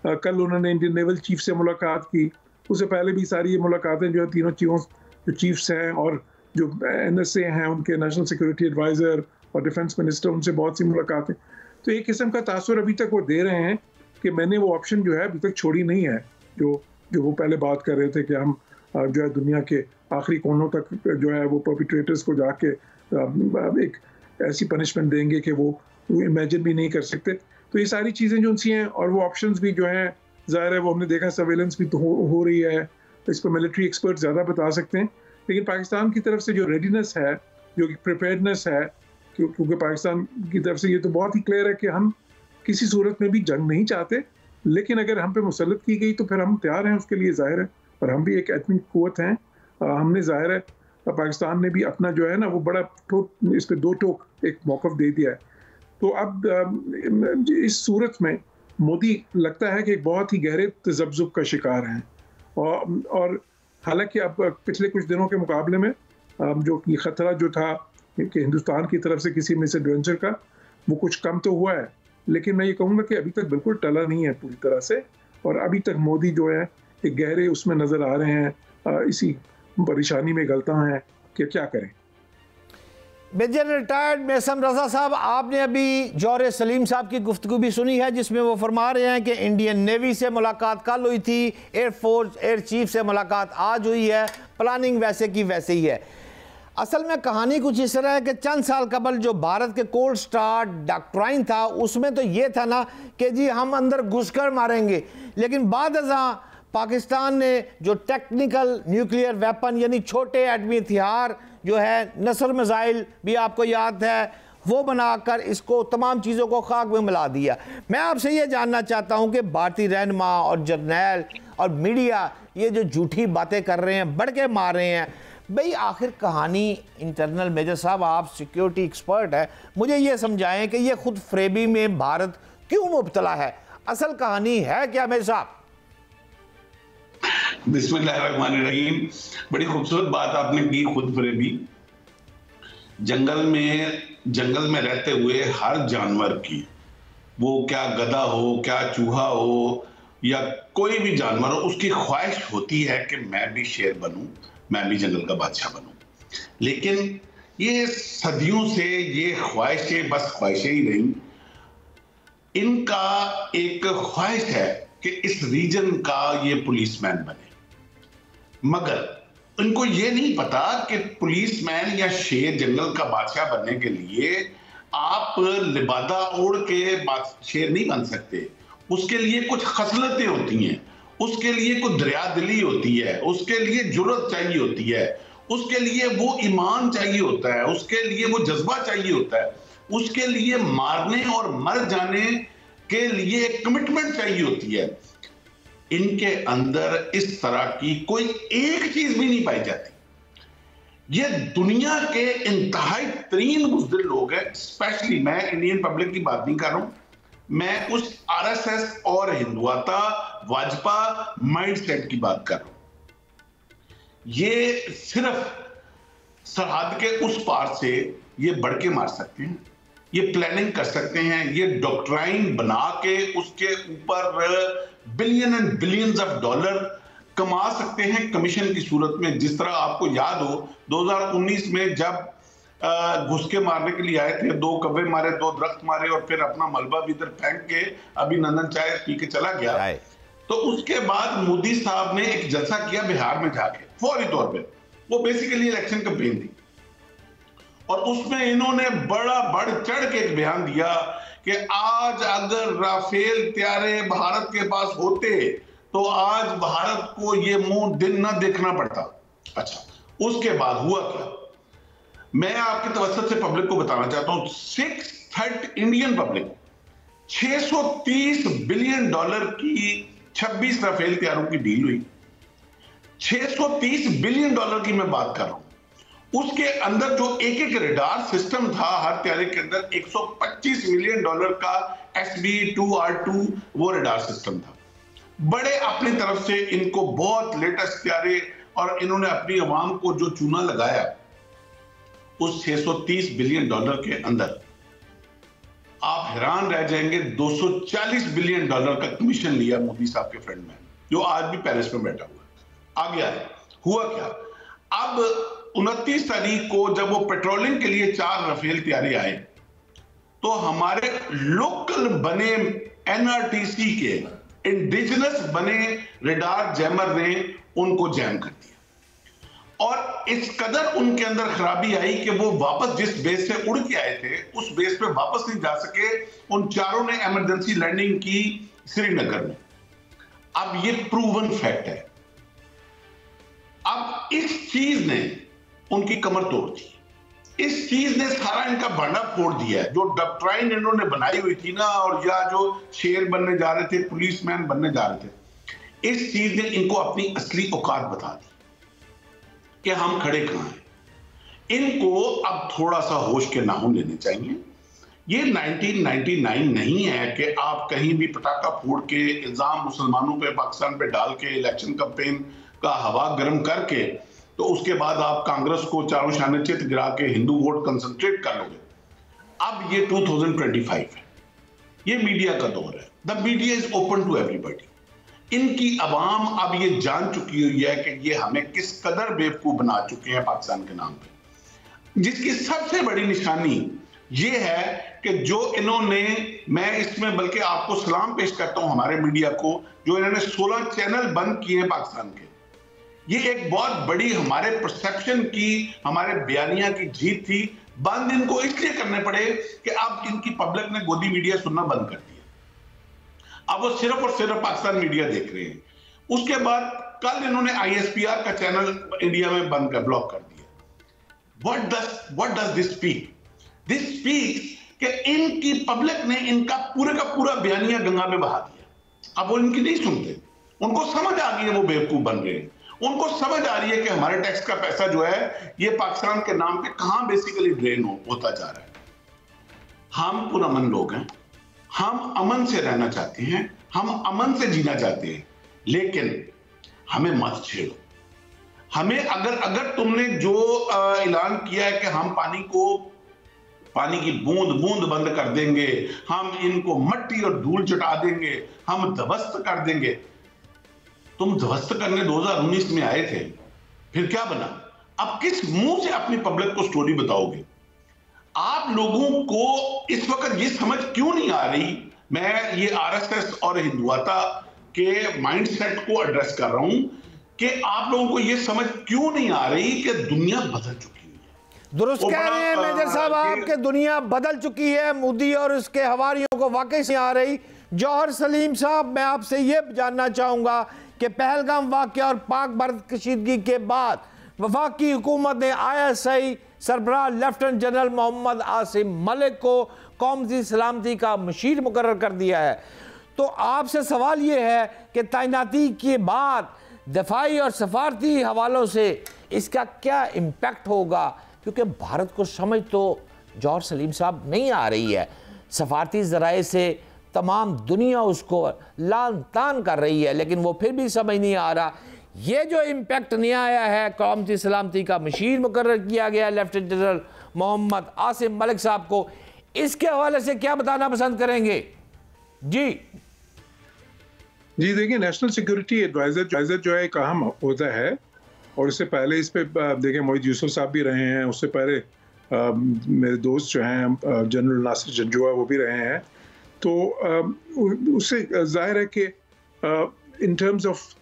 कल उन्होंने इंडियन नेवल चीफ से मुलाकात की, उससे पहले भी सारी ये मुलाकातें जो है तीनों जो चीफ्स हैं और जो NSA हैं उनके नेशनल सिक्योरिटी एडवाइज़र और डिफेंस मिनिस्टर, उनसे बहुत सी मुलाकातें। तो एक किस्म का तासुर अभी तक वो दे रहे हैं कि मैंने वो ऑप्शन जो है अभी तक छोड़ी नहीं है, जो वो पहले बात कर रहे थे कि हम जो है दुनिया के आखिरी कोनों तक जो है वो परपिट्रेटर्स को जाके एक ऐसी पनिशमेंट देंगे कि वो इमेजिन भी नहीं कर सकते। तो ये सारी चीज़ें जो सी हैं, और वो ऑप्शंस भी जो हैं, ज़ाहिर है वो हमने देखा सर्वेलेंस भी तो हो रही है, इस पर मिलिट्री एक्सपर्ट ज़्यादा बता सकते हैं। लेकिन पाकिस्तान की तरफ से जो रेडीनेस है, जो प्रिपेयर्डनेस है, क्योंकि पाकिस्तान की तरफ से ये तो बहुत ही क्लियर है कि हम किसी सूरत में भी जंग नहीं चाहते, लेकिन अगर हम पे मुसल्लत की गई तो फिर हम तैयार हैं उसके लिए, ज़ाहिर है। और हम भी एक एटमी कुव्वत हैं, हमने ज़ाहिर है पाकिस्तान ने भी अपना जो है ना वो बड़ा इस पर दो टोक एक मौक़िफ़ दे दिया है। तो अब इस सूरत में मोदी लगता है कि एक बहुत ही गहरे तज़ब्ज़ुब का शिकार हैं, और हालांकि अब पिछले कुछ दिनों के मुकाबले में जो ये ख़तरा जो था कि हिंदुस्तान की तरफ से किसी मिसएडवेंचर का, वो कुछ कम तो हुआ है, लेकिन मैं ये कहूँगा कि अभी तक बिल्कुल टला नहीं है पूरी तरह से। और अभी तक मोदी जो है एक गहरे उसमें नज़र आ रहे हैं, इसी परेशानी में गलता हैं कि क्या करें। मेजर रिटायर्ड मेसम रजा साहब, आपने अभी जौहर सलीम साहब की गुफ्तगू भी सुनी है, जिसमें वो फरमा रहे हैं कि इंडियन नेवी से मुलाकात कल हुई थी, एयरफोर्स एयर चीफ से मुलाकात आज हुई है, प्लानिंग वैसे की वैसे ही है। असल में कहानी कुछ इस तरह है कि चंद साल कबल जो भारत के कोल्ड स्टार डॉक्ट्राइन था, उसमें तो ये था ना कि जी हम अंदर घुसकर मारेंगे, लेकिन बाद अज़ां पाकिस्तान ने जो टेक्निकल न्यूक्लियर वेपन यानी छोटे एटमी हथियार जो है, नसर मिसाइल भी आपको याद है, वो बनाकर इसको तमाम चीज़ों को खाक में मिला दिया। मैं आपसे ये जानना चाहता हूँ कि भारतीय रहनुमा और जर्नैल और मीडिया ये जो झूठी बातें कर रहे हैं, बढ़ के मार रहे हैं, भाई आखिर कहानी इंटरनल, मेजर साहब आप सिक्योरिटी एक्सपर्ट है, मुझे ये समझाएं कि ये खुद फ्रेबी में भारत क्यों मुब्तला है, असल कहानी है क्या मेजर साहब? बिस्मिल्लाहिर्रहमानिर्रहीम। बड़ी खूबसूरत बात आपने की, खुद फरेबी। जंगल में रहते हुए हर जानवर की, वो क्या गधा हो, क्या चूहा हो या कोई भी जानवर हो, उसकी ख्वाहिश होती है कि मैं भी शेर बनूं, मैं भी जंगल का बादशाह बनूं। लेकिन ये सदियों से ये ख्वाहिशें बस ख्वाहिशें ही नहीं, इनका एक ख्वाहिश है कि इस रीजन का ये पुलिसमैन बने, मगर इनको ये नहीं पता कि पुलिसमैन या शेर, जंगल का बादशाह बनने के लिए आप लिबादा ओढ़ के शेर नहीं बन सकते। उसके लिए कुछ खसलतें होती हैं, उसके लिए कुछ दरियादिली होती है, उसके लिए जुर्रत चाहिए होती है, उसके लिए वो ईमान चाहिए होता है, उसके लिए वो जज्बा चाहिए होता है, उसके लिए मारने और मर जाने के लिए कमिटमेंट चाहिए होती है। इनके अंदर इस तरह की कोई एक चीज भी नहीं पाई जाती। ये दुनिया के इंतहाई तरीन बुज़दिल लोग हैं। स्पेशली मैं इंडियन पब्लिक की बात नहीं कर रहा हूं, मैं उस आरएसएस और हिंदुआता वाजपा माइंडसेट की बात कर रहा हूं। ये सिर्फ सरहद के उस पार से ये बढ़ के मार सकते हैं, ये प्लानिंग कर सकते हैं, ये डॉक्ट्राइन बना के उसके ऊपर billion and billions of dollar कमा सकते हैं कमीशन की सूरत में। जिस तरह आपको याद हो 2019 में जब घुस के मारने के लिए आए थे, 2 कब्बे मारे, 2 दरख्त मारे और फिर अपना मलबा भी इधर फेंक के अभिनंदन चाय पी के चला गया। तो उसके बाद मोदी साहब ने एक जलसा किया बिहार में जाके, फौरी तौर पे, वो बेसिकली इलेक्शन कैंपेन थी, और उसमें इन्होंने बड़ा बढ़ चढ़ के एक बयान दिया कि आज अगर राफेल त्यारे भारत के पास होते तो आज भारत को ये मुंह दिन ना देखना पड़ता। अच्छा, उसके बाद हुआ क्या? मैं आपके तवज्जुह से पब्लिक को बताना चाहता हूं, 6/3 इंडियन पब्लिक, 630 बिलियन डॉलर की 26 राफेल त्यारों की डील हुई। 630 बिलियन डॉलर की मैं बात कर रहा हूं। उसके अंदर जो एक रेडार सिस्टम था, हर त्यारे के अंदर 125 मिलियन डॉलर का SB2R2 वो रेडार सिस्टम था। बड़े अपनी तरफ से इनको बहुत लेटेस्ट त्यारे, और इन्होंने अपनी आवाम को जो चूना लगाया उस 630 बिलियन डॉलर के अंदर, आप हैरान रह जाएंगे, 240 बिलियन डॉलर का कमीशन लिया मोदी साहब के फ्रेंड में, जो आज भी पेरिस में बैठा हुआ है। आ गया है, हुआ क्या? अब 29 तारीख को जब वो पेट्रोलिंग के लिए 4 राफेल त्यारे आए, तो हमारे लोकल बने NRTC के इंडिजिनस बने रेडार जैमर ने उनको जैम कर दिया। और इस कदर उनके अंदर खराबी आई कि वो वापस जिस बेस से उड़ के आए थे उस बेस पे वापस नहीं जा सके। उन चारों ने इमरजेंसी लैंडिंग की श्रीनगर में। अब ये प्रूवन फैक्ट है। अब इस चीज ने उनकी कमर तोड़ दी, इस चीज ने सारा इनका भांडा फोड़ दिया है। जो डॉक्ट्राइन इन्होंने बनाई हुई थी ना, और या जो शेर बनने जा रहे थे, पुलिसमैन बनने जा रहे थे, इस चीज ने इनको अपनी असली औकात बता दी कि हम खड़े कहां हैं। इनको अब थोड़ा सा होश के नाखून लेने चाहिए। ये 1999 नहीं है कि आप कहीं भी पटाखा फोड़ के इल्जाम मुसलमानों पे, पाकिस्तान पे डाल के इलेक्शन कैंपेन का हवा गर्म करके तो उसके बाद आप कांग्रेस को चारों शाने चित गिरा के हिंदू वोट कंसंट्रेट कर लोगे। अब ये 2025 है, ये मीडिया का दौर है। The media is open to everybody. इनकी अवाम अब ये जान चुकी हुई है कि ये हमें किस कदर बेवकूफ बना चुके हैं पाकिस्तान के नाम पे, जिसकी सबसे बड़ी निशानी ये है कि जो इन्होंने, मैं इसमें बल्कि आपको सलाम पेश करता हूं हमारे मीडिया को, जो इन्होंने 16 चैनल बंद किए हैं पाकिस्तान के। ये एक बहुत बड़ी हमारे परसेप्शन की, हमारे बयानिया की जीत थी। बंद इनको इसलिए करने पड़े कि अब इनकी पब्लिक ने गोदी मीडिया सुनना बंद कर दिया। अब वो सिर्फ और सिर्फ पाकिस्तान मीडिया देख रहे हैं। उसके बाद कल इन्होंने ISPR का चैनल इंडिया में बंद कर, ब्लॉक कर दिया। What does this speak? This speaks कि इनकी पब्लिक ने इनका पूरे का पूरा बयानिया गंगा में बहा दिया। अब वो इनकी नहीं सुनते, उनको समझ आ गई है वो बेवकूफ बन रहे हैं। उनको समझ आ रही है कि हमारे टैक्स का पैसा जो है ये पाकिस्तान के नाम पे कहां बेसिकली ड्रेन होता जा रहा है। हम पुरअमन लोग हैं, हम अमन से रहना चाहते हैं, हम अमन से जीना चाहते हैं, लेकिन हमें मत छेड़ो। हमें अगर तुमने जो ऐलान किया है कि हम पानी की बूंद बूंद बंद कर देंगे, हम इनको मट्टी और धूल चटा देंगे, हम ध्वस्त कर देंगे। तुम ध्वस्त करने 2019 में आए थे, फिर क्या बना? अब किस मुंह से अपनी पब्लिक को स्टोरी बताओगे? आप लोगों को इस वक्त ये समझ क्यों नहीं आ रही? मैं ये RSS और हिंदुआता के माइंडसेट को एड्रेस कर रहा हूं कि आप लोगों को ये समझ क्यों नहीं आ रही कि दुनिया बदल चुकी है। दुरुस्त कह रहे हैं मेजर साहब आप कि दुनिया बदल चुकी है। मोदी और उसके हवारियों को वाकई से आ रही। जौहर सलीम साहब, मैं आपसे ये जानना चाहूंगा कि पहलगाम वाक़या और पाक भारत कशीदगी के बाद वफाकी हुकूमत ने ISI सरबराह लेफ्टिनेंट जनरल मोहम्मद आसिम मलिक को कौमी सलामती का मुशीर मुकर्रर कर दिया है। तो आपसे सवाल ये है कि तैनाती के बाद दफाई और सफारती हवालों से इसका क्या इम्पैक्ट होगा? क्योंकि भारत को समझ तो जौहर सलीम साहब नहीं आ रही है। सफारती ज़राए से तमाम दुनिया उसको लान तान कर रही है, लेकिन वो फिर भी समझ नहीं आ रहा। ये जो इम्पैक्ट नहीं आया है, कौमी सलामती का मुशीर मुकर्रर किया गया लेफ्टिनेंट जनरल मोहम्मद आसिम मलिक साहब को, इसके हवाले से क्या बताना पसंद करेंगे? जी देखिए, नेशनल सिक्योरिटी एडवाइजर जो है एक अहम ओहदा है, और इससे पहले इस पे देखिए मोहित यूसुफ साहब भी रहे हैं, उससे पहले मेरे दोस्त जो हैं जनरल नासिर जंजुआ वो भी रहे हैं। तो उससे जाहिर है कि in terms of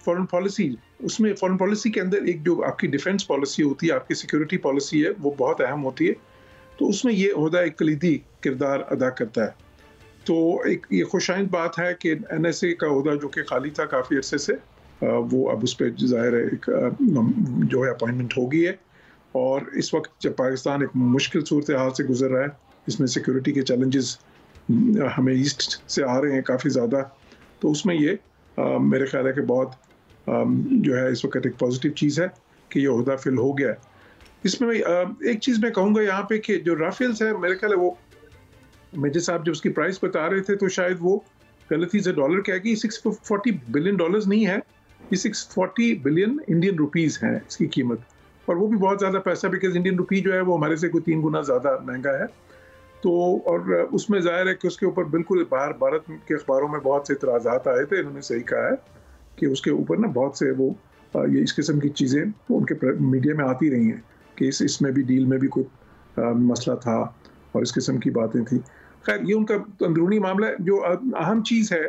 foreign policy, उसमें फॉरेन पॉलिसी के अंदर एक जो आपकी डिफेंस पॉलिसी होती है, आपकी सिक्योरिटी पॉलिसी है, वो बहुत अहम होती है। तो उसमें ये ओहदा एक कलीदी किरदार अदा करता है। तो एक ये खुशाइंद बात है कि NSA का ओहदा जो कि खाली था काफ़ी अरसे से, वो अब उस पर ज़ाहिर है एक जो है अपॉइंटमेंट हो गई है। और इस वक्त जब पाकिस्तान एक मुश्किल सूरत हाल से गुजर रहा है, इसमें सिक्योरिटी के चैलेंजेस हमें ईस्ट से आ रहे हैं काफ़ी ज़्यादा, तो उसमें ये मेरे ख्याल है कि बहुत जो है इस वक्त एक पॉजिटिव चीज़ है कि ये ओहदा फिल हो गया है। इसमें एक चीज़ मैं कहूँगा यहाँ पे कि जो राफेल्स है, मेरे ख्याल है वो मेजर साहब जब उसकी प्राइस बता रहे थे तो शायद वो गलती से डॉलर कह गई। $640 बिलियन नहीं है, ये 640 बिलियन इंडियन रुपीज़ है इसकी कीमत, और वो भी बहुत ज़्यादा पैसा, बिकॉज इंडियन रुपी जो है वो हमारे से कोई 3 गुना ज़्यादा महंगा है। तो और उसमें ज़ाहिर है कि उसके ऊपर बिल्कुल बाहर भारत के अखबारों में बहुत से इतराज़ात आए थे। इन्होंने सही कहा है कि उसके ऊपर ना बहुत से वो ये इस किस्म की चीज़ें उनके मीडिया में आती रही हैं कि इसमें भी डील में भी कोई मसला था और इस किस्म की बातें थी। खैर ये उनका अंदरूनी मामला है। जो अहम चीज़ है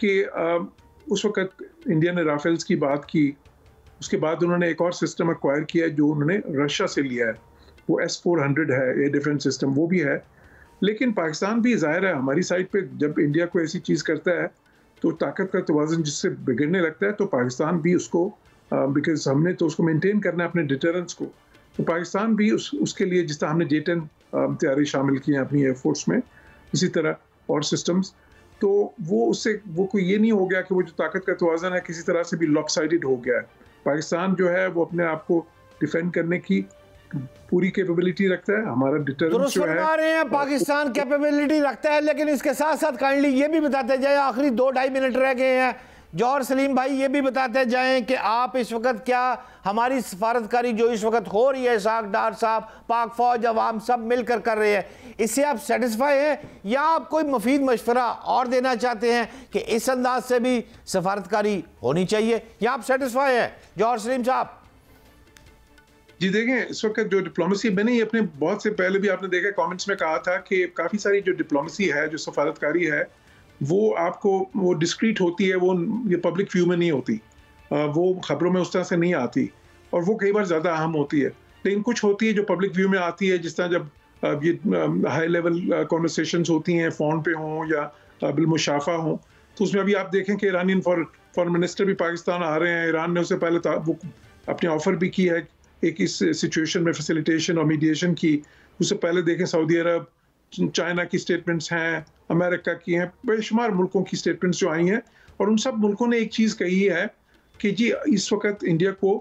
कि उस वक़्त इंडिया ने राफेल्स की बात की उसके बाद उन्होंने एक और सिस्टम एक्वायर किया जो उन्होंने रशिया से लिया है, वो S-400 है एयर डिफेंस सिस्टम, वो भी है। लेकिन पाकिस्तान भी ज़ाहिर है हमारी साइड पे जब इंडिया को ऐसी चीज़ करता है तो ताकत का तवाज़ुन जिससे बिगड़ने लगता है, तो पाकिस्तान भी उसको बिकॉज हमने तो उसको मेंटेन करना है अपने डिटरेंस को, तो पाकिस्तान भी उसके लिए जिस तरह हमने J-10 तैयारी शामिल की है अपनी एयरफोर्स में, इसी तरह और सिस्टम्स, तो वो उससे वो कोई ये नहीं हो गया कि वो जो ताकत का तवाज़ुन है किसी तरह से भी लॉपसाइडेड हो गया है। पाकिस्तान जो है वो अपने आप को डिफेंड करने की पूरी कैपेबिलिटी रखता है। हमारा डिटरेंस जो है रहे हैं पाकिस्तान कैपेबिलिटी रखता है, लेकिन इसके साथ साथ काइंडली ये भी बताते जाए, आखिरी 2-2.5 मिनट रह गए हैं, जौहर सलीम भाई ये भी बताते जाएं कि आप इस वक्त क्या हमारी सफारतकारी जो इस वक्त हो रही है, इसाक डार साहब, पाक फौज, अवाम सब मिलकर कर रहे हैं, इससे आप सेटिस्फाई हैं या आप कोई मुफीद मशवरा और देना चाहते हैं कि इस अंदाज से भी सफारतकारी होनी चाहिए, या आप सेटिस्फाई हैं जौहर सलीम साहब? जी देखें, इस वक्त जो डिप्लोमेसी, मैंने ये अपने बहुत से पहले भी आपने देखा कमेंट्स में कहा था कि काफ़ी सारी जो डिप्लोमेसी है, जो सफारतकारी है, वो आपको वो डिस्क्रीट होती है, वो ये पब्लिक व्यू में नहीं होती, वो खबरों में उस तरह से नहीं आती, और वो कई बार ज़्यादा अहम होती है। लेकिन कुछ होती है जो पब्लिक व्यू में आती है, जिस तरह जब ये हाई लेवल कॉन्वर्सेशंस होती हैं, फ़ोन पे हों या बिलमुशाफा हों, तो उसमें अभी आप देखें कि ईरानियन फॉरेन मिनिस्टर भी पाकिस्तान आ रहे हैं। ईरान ने उससे पहले वो अपनी ऑफ़र भी की है एक इस सिचुएशन में फैसिलिटेशन और मीडिएशन की। उससे पहले देखें सऊदी अरब, चाइना की स्टेटमेंट्स हैं, अमेरिका की हैं, बेशुमार मुल्कों की स्टेटमेंट्स जो आई हैं, और उन सब मुल्कों ने एक चीज़ कही है कि जी इस वक्त इंडिया को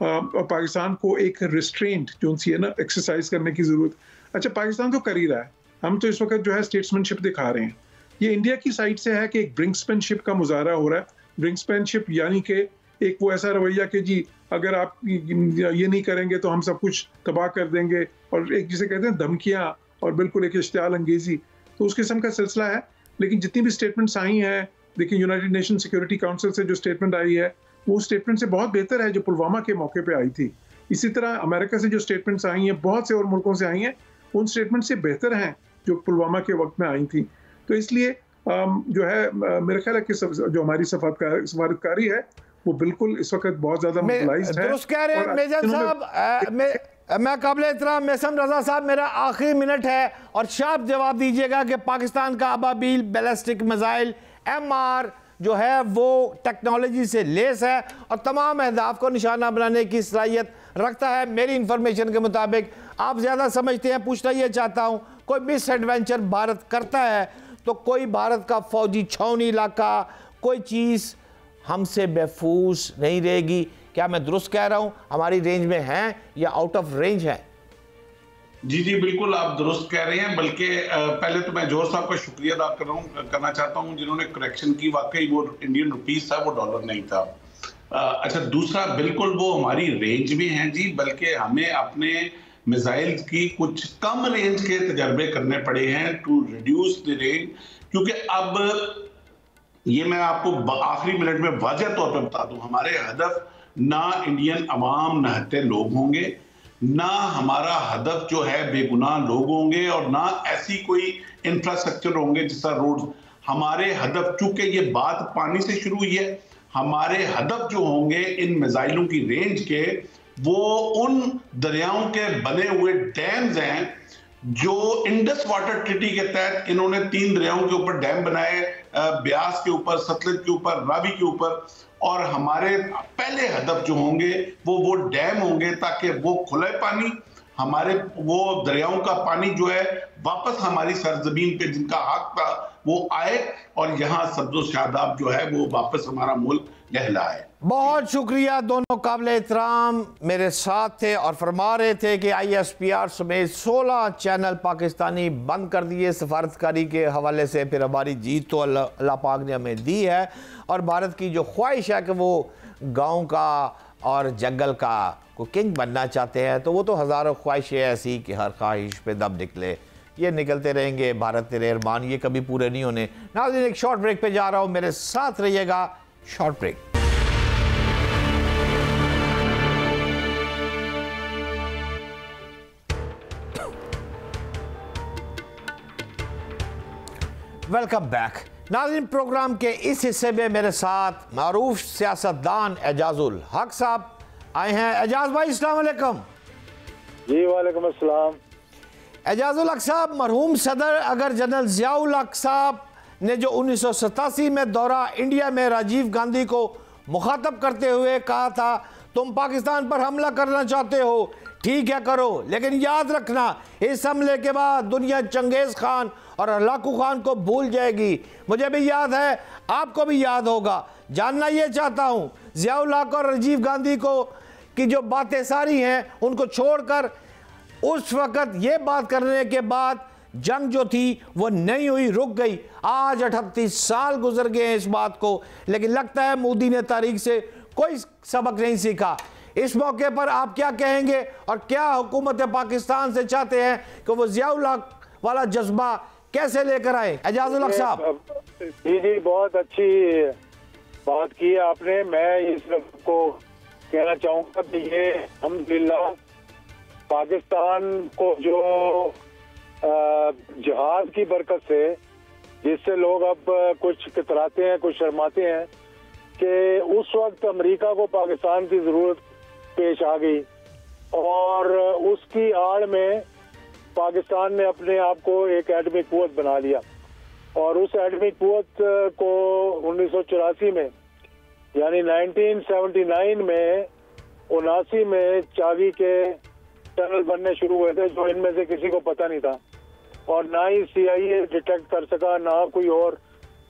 और पाकिस्तान को एक रिस्ट्रेंट जो है ना एक्सरसाइज करने की ज़रूरत। अच्छा, पाकिस्तान तो कर ही रहा है, हम तो इस वक्त जो है स्टेट्समैनशिप दिखा रहे हैं। ये इंडिया की साइड से है कि एक ब्रिंक्समैनशिप का मुजाहरा हो रहा है। ब्रिंक्समैनशिप यानी कि एक वो ऐसा रवैया कि जी अगर आप ये नहीं करेंगे तो हम सब कुछ तबाह कर देंगे, और एक जिसे कहते हैं धमकियाँ और बिल्कुल एक इश्तियाल अंगेजी, तो उस किस्म का सिलसिला है। लेकिन जितनी भी स्टेटमेंट्स आई हैं, देखिए यूनाइटेड नेशन सिक्योरिटी काउंसिल से जो स्टेटमेंट आई है वो स्टेटमेंट से बहुत बेहतर है जो पुलवामा के मौके पे आई थी। इसी तरह अमेरिका से जो स्टेटमेंट्स आई हैं, बहुत से और मुल्कों से आई हैं, उन स्टेटमेंट से बेहतर हैं जो पुलवामा के वक्त में आई थी। तो इसलिए जो है मेरा ख्याल है कि जो हमारी सफारतकारी है वो बिल्कुल इस वक्त बहुत ज्यादा मोबिलाइज्ड है। दुरुस्त कह रहे हैं मेजर साहब। मैं काबिल एहतराम मेसम रजा साहब, मेरा आखिरी मिनट है और शार्प जवाब दीजिएगा कि पाकिस्तान का अबाबील बैलिस्टिक मिसाइल MR जो है वो टेक्नोलॉजी से लेस है और तमाम अहदाफ को निशाना बनाने की सलाहियत रखता है। मेरी इंफॉर्मेशन के मुताबिक, आप ज़्यादा समझते हैं, पूछना ये चाहता हूँ, कोई मिस एडवेंचर भारत करता है तो कोई भारत का फौजी छावनी इलाका, कोई चीज़ हमसे महफूज नहीं रहेगी। क्या मैं दुरुस्त कह रहा हूं? हमारी रेंज में है या आउट ऑफ रेंज है? जी जी बिल्कुल आप दुरुस्त कह रहे हैं। बल्कि पहले तो मैं जोहर साहब का शुक्रिया अदा करना चाहता हूं जिन्होंने करेक्शन की। वाकई वो इंडियन रुपीस था, वो डॉलर नहीं था। अच्छा, दूसरा, बिल्कुल वो हमारी रेंज में है जी, बल्कि हमें अपने मिसाइल की कुछ कम रेंज के तजर्बे करने पड़े हैं टू रिड्यूस द रेंज, क्योंकि अब ये मैं आपको आखिरी मिनट में वाज़ह तौर पर बता दूं, हमारे हदफ ना इंडियन अवाम नहते लोग होंगे, ना हमारा हदफ जो है बेगुनाह लोग होंगे, और ना ऐसी कोई इंफ्रास्ट्रक्चर होंगे जैसा रोड। हमारे हदफ, चूंकि ये बात पानी से शुरू हुई है, हमारे हदफ जो होंगे इन मिसाइलों की रेंज के, वो उन दरियाओं के बने हुए डैम्स हैं जो इंडस वाटर ट्रीटी के तहत इन्होंने 3 दरियाओं के ऊपर डैम बनाए, ब्यास के ऊपर, सतलज के ऊपर, रावी के ऊपर। और हमारे पहले हदफ जो होंगे वो डैम होंगे, ताकि वो खुले पानी, हमारे वो दरियाओं का पानी जो है वापस हमारी सरजमीन पे जिनका हक था वो आए, और यहाँ सब्ज़ो शादाब जो है वो वापस हमारा मुल्क लहलाए। बहुत शुक्रिया। दोनों काबिल एहतराम मेरे साथ थे और फरमा रहे थे कि ISPR समेत 16 चैनल पाकिस्तानी बंद कर दिए सफारतकारी के हवाले से। फिर हमारी जीत तो अल्लाह पाक ने हमें दी है, और भारत की जो ख्वाहिश है कि वो गांव का और जंगल का को किंग बनना चाहते हैं, तो वो तो हज़ारों ख्वाहिशें ऐसी कि हर ख्वाहिश पे दम निकले, ये निकलते रहेंगे। भारत तेरे अरमान ये कभी पूरे नहीं होने। नाज़रीन, एक शॉर्ट ब्रेक पे जा रहा हूँ, मेरे साथ रहिएगा। Short break. Welcome back. नाज़रीन, प्रोग्राम के इस हिस्से में मेरे साथ मारूफ सियासतदान एजाजुल हक साहब आए हैं एजाज भाई। अस्सलाम वालेकुम। जी वालेकुम अस्सलाम। एजाजुल हक साहब, मरहूम सदर अगर जनरल ज़ियाउल हक साहब ने जो 1987 में दौरा इंडिया में राजीव गांधी को मुखातब करते हुए कहा था तुम पाकिस्तान पर हमला करना चाहते हो, ठीक है करो, लेकिन याद रखना इस हमले के बाद दुनिया चंगेज़ खान और हलाकू खान को भूल जाएगी। मुझे भी याद है, आपको भी याद होगा। जानना ये चाहता हूँ ज़ियाउल हक और राजीव गांधी को की जो बातें सारी हैं उनको छोड़कर उस वक़्त ये बात करने के बाद जंग जो थी वो नहीं हुई, रुक गई। आज 38 साल गुजर गए हैं इस बात को, लेकिन लगता है मोदी ने तारीख से कोई सबक नहीं सीखा। इस मौके पर आप क्या कहेंगे और क्या हुकूमत पाकिस्तान से चाहते हैं कि वो ज़ियाउल हक वाला जज्बा कैसे लेकर आए? एजाजुल हक साहब। जी, बहुत अच्छी बात की है आपने। मैं इस को कहना चाहूँगा कि ये अल्हम्दुलिल्लाह पाकिस्तान को जो जहाज की बरकत से, जिससे लोग अब कुछ कतराते हैं, कुछ शर्माते हैं कि उस वक्त अमेरिका को पाकिस्तान की ज़रूरत पेश आ गई और उसकी आड़ में पाकिस्तान ने अपने आप को एक एटमी कुव्वत बना लिया और उस एटमी कुव्वत को 1984 में यानी 1979 में 79 में चावी के टनल बनने शुरू हुए थे जो इनमें से किसी को पता नहीं था और ना ही CIA डिटेक्ट कर सका, ना कोई और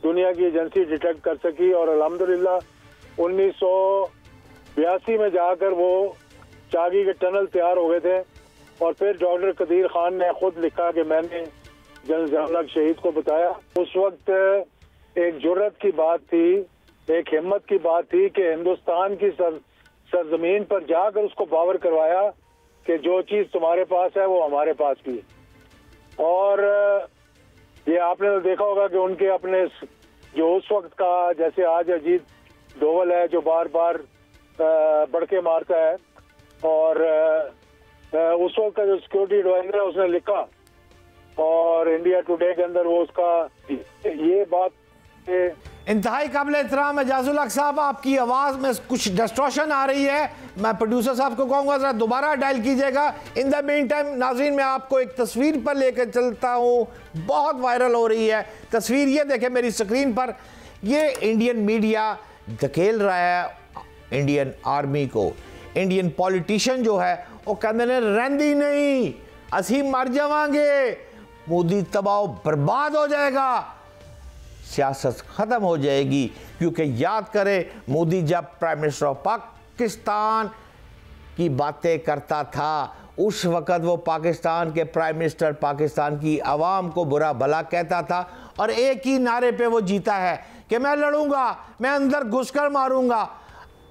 दुनिया की एजेंसी डिटेक्ट कर सकी। और अल्हम्दुलिल्लाह 1982 में जाकर वो चावी के टनल तैयार हो गए थे और फिर डॉक्टर कदीर खान ने खुद लिखा कि मैंने जनरल ज़ियाउल हक शहीद को बताया। उस वक्त एक जुर्रत की बात थी, एक हिम्मत की बात थी कि हिंदुस्तान की सरजमीन पर जाकर उसको बावर करवाया कि जो चीज़ तुम्हारे पास है वो हमारे पास भी। और ये आपने तो देखा होगा कि उनके अपने जो उस वक्त का, जैसे आज अजीत डोवल है जो बार बार बड़के मारता है, और उस वक्त का जो सिक्योरिटी एडवाइजर है उसने लिखा और इंडिया टुडे के अंदर वो उसका ये बात इंतहाई काबिल एहतराम एजाजुल हक साहब। आपकी आवाज़ में कुछ डिस्टॉर्शन आ रही है, मैं प्रोड्यूसर साहब को कहूँगा ज़रा दोबारा डायल कीजिएगा। इन द मीन टाइम नाज़रीन मैं आपको एक तस्वीर पर लेकर चलता हूँ, बहुत वायरल हो रही है तस्वीर। ये देखें मेरी स्क्रीन पर, ये इंडियन मीडिया धकेल रहा है इंडियन आर्मी को। इंडियन पॉलिटिशियन जो है वो कहते हैं रहंदी नहीं, असी मर जावांगे, मोदी तबाह बर्बाद हो जाएगा, सियासत ख़त्म हो जाएगी। क्योंकि याद करें मोदी जब प्राइम मिनिस्टर ऑफ पाकिस्तान की बातें करता था उस वक़्त वो पाकिस्तान के प्राइम मिनिस्टर, पाकिस्तान की आवाम को बुरा भला कहता था और एक ही नारे पे वो जीता है कि मैं लड़ूंगा, मैं अंदर घुसकर मारूंगा।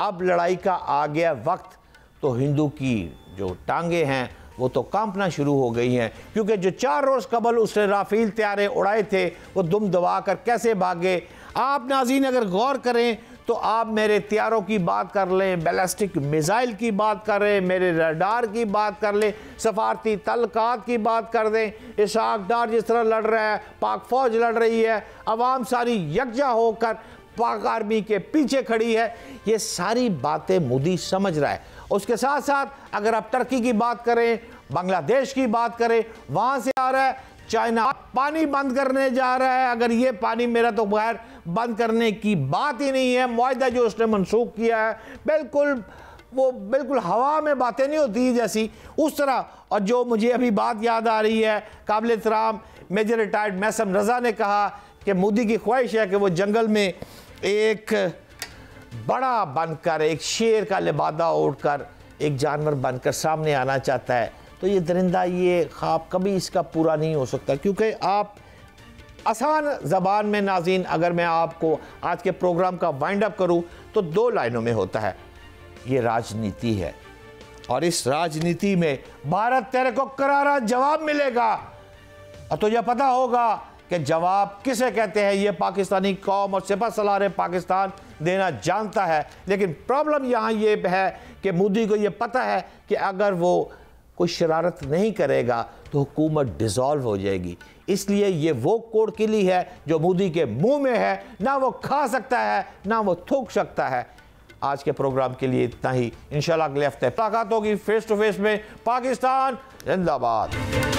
अब लड़ाई का आ गया वक्त तो हिंदू की जो टांगे हैं वो तो कांपना शुरू हो गई हैं, क्योंकि जो 4 रोज़ कबल उसने राफेल तैयारे उड़ाए थे वो दुम दबा कर कैसे भागे। आप नाज़रीन अगर गौर करें तो आप मेरे तैयारों की बात कर लें, बैलिस्टिक मिसाइल की बात कर रहे, मेरे रडार की बात कर लें, सफारती तलकात की बात कर दें, इशाक डार जिस तरह लड़ रहा है, पाक फौज लड़ रही है, अवाम सारी यकजा होकर पाक आर्मी के पीछे खड़ी है, ये सारी बातें मोदी समझ रहा है। उसके साथ साथ अगर आप टर्की की बात करें, बांग्लादेश की बात करें, वहाँ से आ रहा है, चाइना पानी बंद करने जा रहा है। अगर ये पानी मेरा तो बगैर बंद करने की बात ही नहीं है, मुआहदा जो उसने मनसूख किया है बिल्कुल हवा में बातें नहीं होती जैसी उस तरह। और जो मुझे अभी बात याद आ रही है, काबिल एहतराम मेजर रिटायर्ड मैसम रज़ा ने कहा कि मोदी की ख्वाहिश है कि वो जंगल में एक बड़ा बनकर, एक शेर का लिबादा ओढ़कर, एक जानवर बनकर सामने आना चाहता है। तो ये दरिंदा, ये ख्वाब कभी इसका पूरा नहीं हो सकता, क्योंकि आप आसान ज़बान में नाज़रीन अगर मैं आपको आज के प्रोग्राम का वाइंड अप करूँ तो 2 लाइनों में होता है, ये राजनीति है और इस राजनीति में भारत तेरे को करारा जवाब मिलेगा। और तुझे पता होगा कि जवाब किसे कहते हैं, ये पाकिस्तानी कौम और सिपह सलार पाकिस्तान देना जानता है। लेकिन प्रॉब्लम यहाँ ये है कि मोदी को ये पता है कि अगर वो कोई शरारत नहीं करेगा तो हुकूमत डिज़ोल्व हो जाएगी। इसलिए ये वो कोड किली है जो मोदी के मुंह में है, ना वो खा सकता है ना वो थूक सकता है। आज के प्रोग्राम के लिए इतना ही। इंशाल्लाह अगले हफ्ते मुलाकात होगी फेस टू फेस में। पाकिस्तान जिंदाबाद।